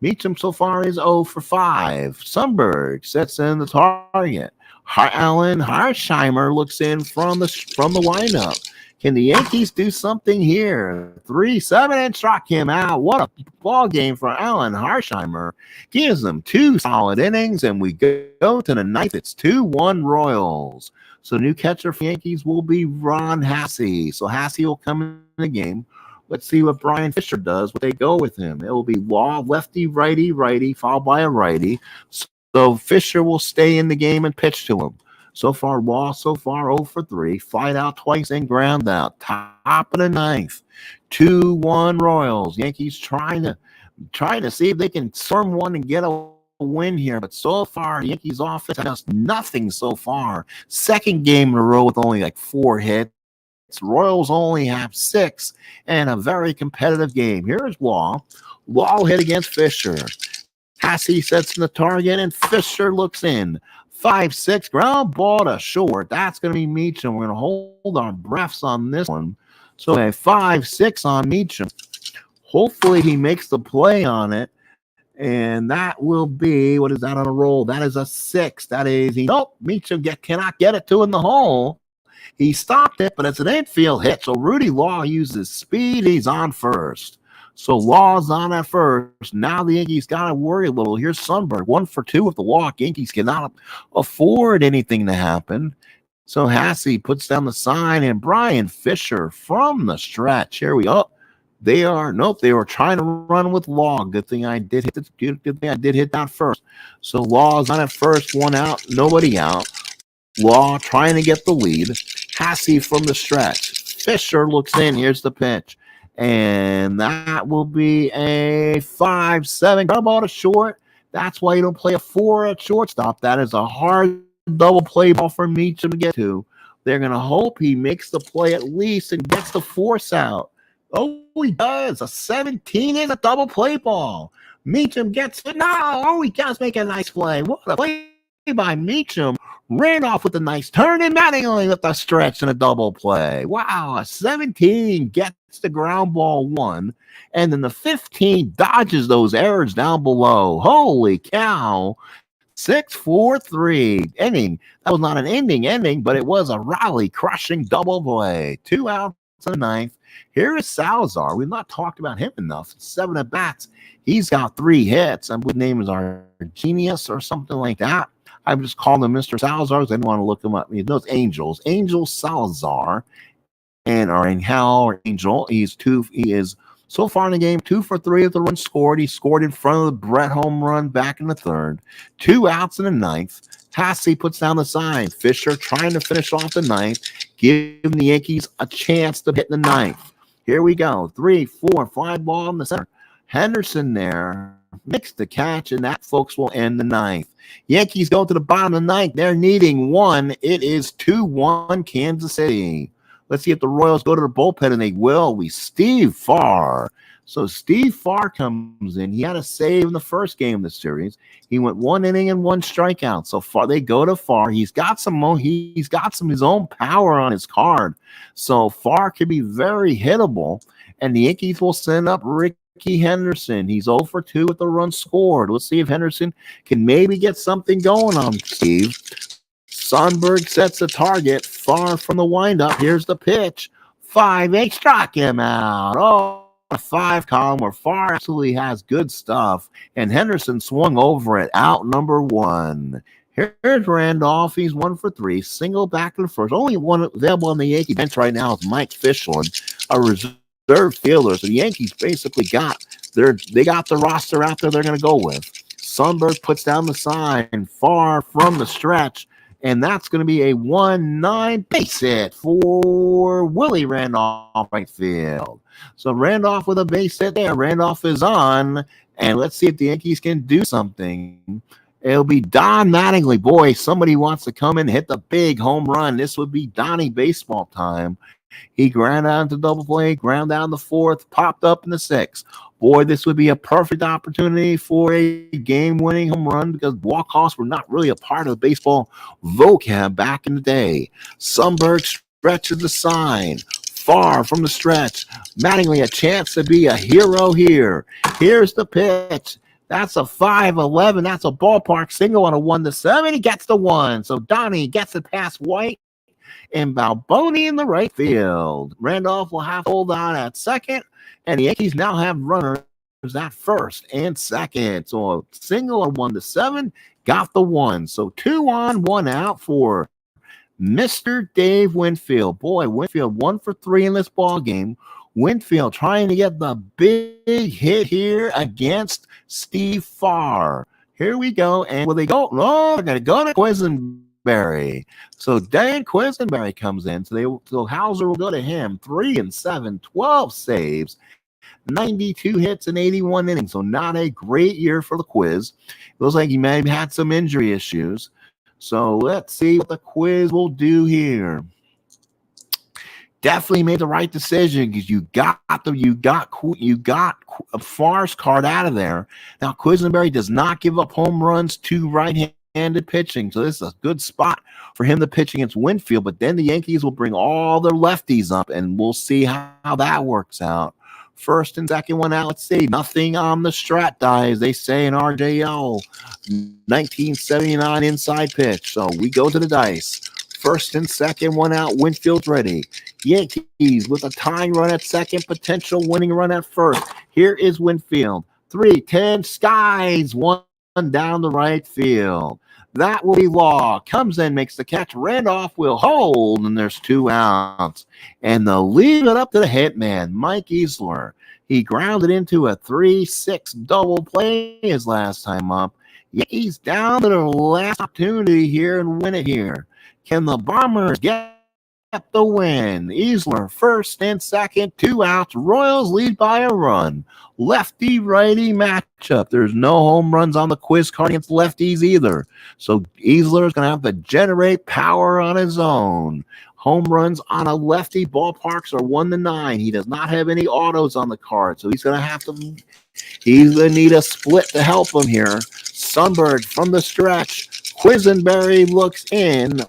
Meacham so far is 0 for 5. Sundberg sets in the target. Alan Harsheimer looks in from the windup. Can the Yankees do something here? 3-7 and struck him out. What a ball game for Alan Harsheimer. Gives them 2 solid innings, and we go to the 9th. It's 2-1 Royals. So new catcher for Yankees will be Ron Hasse. So Hasse will come in the game. Let's see what Brian Fisher does. What they go with him. It will be Law, lefty, righty, followed by a righty. So Fisher will stay in the game and pitch to him. So far, Law 0 for 3. Flight out twice and ground out. Top of the 9th. 2-1 Royals. Yankees trying to see if they can storm one and get a win here. But so far, Yankees offense has nothing so far. Second game in a row with only like 4 hits. Royals only have 6 and a very competitive game. Here's Law. Law hit against Fisher. Hasse sets in the target, and Fisher looks in. 5-6, ground ball to short. That's going to be Meacham. We're going to hold our breaths on this one. So a 5-6 on Meacham. Hopefully he makes the play on it, and that will be, what is that on a roll? That is a 6. That is, nope, Meacham cannot get it to in the hole. He stopped it, but it's an infield hit. So Rudy Law uses speed. He's on first. So Law's on at first. Now the Yankees got to worry a little. Here's Sundberg, 1 for 2 with the walk. Yankees cannot afford anything to happen. So Hasse puts down the sign, and Brian Fisher from the stretch. Here we go. They were trying to run with Law. Good thing I did hit that first. So Law's on at first, 1 out, nobody out. Law trying to get the lead. Hasse from the stretch. Fisher looks in. Here's the pitch. And that will be a 5-7. Ground ball to short. That's why you don't play a 4 at shortstop. That is a hard double play ball for Meacham to get to. They're going to hope he makes the play at least and gets the force out. Oh, he does. A 17 is a double play ball. Meacham gets it. No, oh, he does make a nice play. What a play by Meacham. Ran off with a nice turn and Mattingly with a stretch and a double play. Wow, a 17 gets the ground ball 1. And then the 15 dodges those errors down below. Holy cow. 6-4-3 inning. That was not an ending, but it was a rally-crushing double play. 2 outs in the ninth. Here is Salazar. We've not talked about him enough. 7 at-bats. He's got 3 hits. I believe his name is Genius or something like that. I just called him Mr. Salazar. I didn't want to look him up. He knows Angels. Angel Salazar. And Angel. He is so far in the game, 2 for 3 of the runs scored. He scored in front of the Brett home run back in the 3rd. 2 outs in the 9th. Hassey puts down the sign. Fisher trying to finish off the 9th. Giving the Yankees a chance to hit the 9th. Here we go. 3, 4, 5 ball in the center. Henderson there makes the catch, and that, folks, will end the 9th. Yankees go to the bottom of the 9th. They're needing 1. It is 2-1 Kansas City. Let's see if the Royals go to the bullpen, and they will. Steve Farr. So Steve Farr comes in. He had a save in the first game of the series. He went 1 inning and 1 strikeout. So far, they go to Farr. He's got some his own power on his card. So Farr can be very hittable, and the Yankees will send up Ricky Henderson. He's 0 for 2 with the run scored. Let's see if Henderson can maybe get something going on Steve. Sundberg sets the target far from the windup. Here's the pitch. 5-8 struck him out. Oh, a 5 column where Farr absolutely has good stuff. And Henderson swung over it. Out number 1. Here's Randolph. He's 1 for 3. Single back to the first. Only one available on the Yankee bench right now is Mike Fishland, a reserve fielder. So the Yankees basically got the roster out there they're going to go with. Sundberg puts down the sign. Farr from the stretch. And that's going to be a 1-9 base hit for Willie Randolph right field. So Randolph with a base hit there. Randolph is on. And let's see if the Yankees can do something. It'll be Don Mattingly. Boy, somebody wants to come in and hit the big home run. This would be Donnie baseball time. He ground out into double play, ground down the 4th, popped up in the 6th. Boy, this would be a perfect opportunity for a game-winning home run because walk-offs were not really a part of the baseball vocab back in the day. Sundberg stretches the sign. Far from the stretch. Mattingly a chance to be a hero here. Here's the pitch. That's a 5-11. That's a ballpark single on a 1-7. He gets the 1. So Donnie gets it past White and Balboni in the right field. Randolph will have to hold on at second. And the Yankees now have runners at first and second. So a single on 1-7 got the 1. So 2 on, 1 out for Mr. Dave Winfield. Boy, Winfield 1 for 3 in this ball game. Winfield trying to get the big hit here against Steve Farr. Here we go. And will they go? No, they're going to go to Quisenberry. So Dan Quisenberry comes in. So Hauser will go to him. 3-7, 12 saves. 92 hits in 81 innings. So not a great year for the Quiz. It looks like he may have had some injury issues. So let's see what the Quiz will do here. Definitely made the right decision because you got Farr's card out of there. Now Quisenberry does not give up home runs to right-handed pitching, so this is a good spot for him to pitch against Winfield. But then the Yankees will bring all their lefties up, and we'll see how that works out. First and second one out. Let's see. Nothing on the Strat die, as they say in RJL. 1979 inside pitch. So we go to the dice. First and second one out. Winfield's ready. Yankees with a tying run at second. Potential winning run at first. Here is Winfield. 3-10 skies. 1 down the right field. That will be Law. Comes in, makes the catch. Randolph will hold, and there's 2 outs. And they'll leave it up to the hitman, Mike Easler. He grounded into a 3-6 double play his last time up. Yankees down to their last opportunity here and win it here. Can the Bombers get the win? Easler first and second, 2 outs. Royals lead by a run. Lefty-righty matchup. There's no home runs on the quiz card against lefties either. So Easler is going to have to generate power on his own. Home runs on a lefty ballparks are 1-9. He does not have any autos on the card, so he's going to need a split to help him here. Sunbird from the stretch. Quisenberry looks in.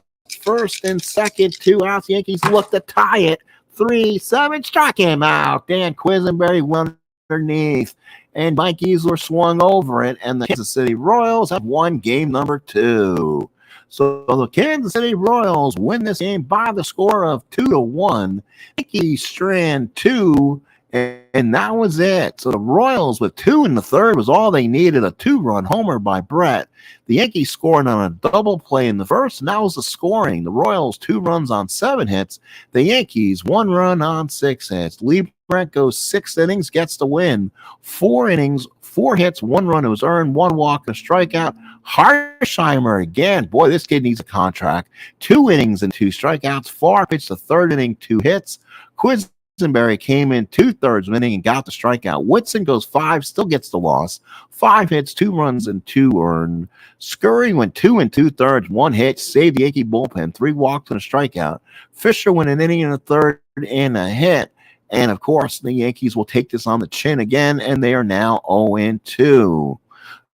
First and second, 2 outs. Yankees look to tie it. 3-7, struck him out. Dan Quisenberry went underneath, and Mike Easler swung over it, and the Kansas City Royals have won game number 2. So the Kansas City Royals win this game by the score of 2-1. Yankees strand 2, and that was it. So the Royals with 2 in the third was all they needed, a 2-run homer by Brett. The Yankees scored on a double play in the first, and that was the scoring. The Royals 2 runs on 7 hits. The Yankees 1 run on 6 hits. Leibrandt goes 6 innings, gets the win. 4 innings, 4 hits, 1 run. It was earned, 1 walk, a strikeout. Harsheimer again. Boy, this kid needs a contract. 2 innings and 2 strikeouts. Farr pitched the third inning, 2 hits. Quisenberry came in 2/3 of an inning and got the strikeout. Whitson goes 5, still gets the loss. 5 hits, 2 runs, and 2 earned. Scurry went 2 2/3, 1 hit, saved the Yankee bullpen, 3 walks and a strikeout. Fisher went an inning and a third and a hit. And, of course, the Yankees will take this on the chin again, and they are now 0-2.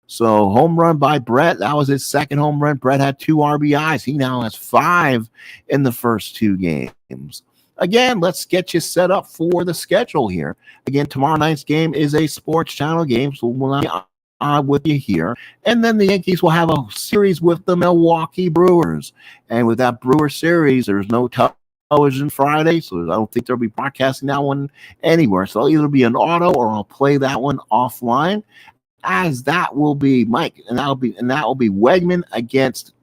So home run by Brett. That was his second home run. Brett had 2 RBIs. He now has 5 in the first 2 games. Again, let's get you set up for the schedule here. Again, tomorrow night's game is a Sports Channel game, so we'll not be with you here. And then the Yankees will have a series with the Milwaukee Brewers. And with that Brewer series, there's no television Friday, so I don't think they'll be broadcasting that one anywhere. So it'll either be an auto or I'll play that one offline. As that will be Mike, and that will be Wegman against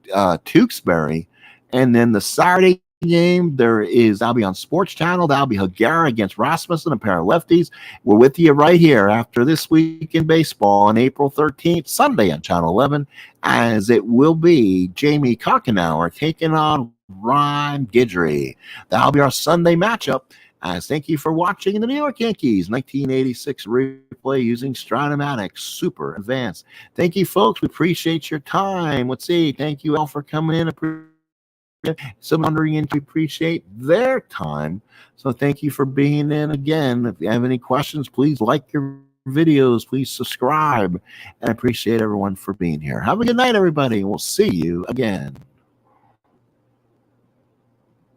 Tewksbury, and then the Saturday game that'll be on Sports Channel. That'll be Higuera against Rasmussen, a pair of lefties. We're with you right here after this week in baseball on April 13th, Sunday on Channel 11, as it will be Jamie Kockenauer taking on Ron Guidry. That'll be our Sunday matchup. Thank you for watching the New York Yankees 1986 replay using Strat Matic Super Advanced. Thank you, folks. We appreciate your time. Let's see. Thank you all for coming in. Some wondering in to appreciate their time. So thank you for being in again. If you have any questions, please like your videos. Please subscribe. And I appreciate everyone for being here. Have a good night, everybody. We'll see you again.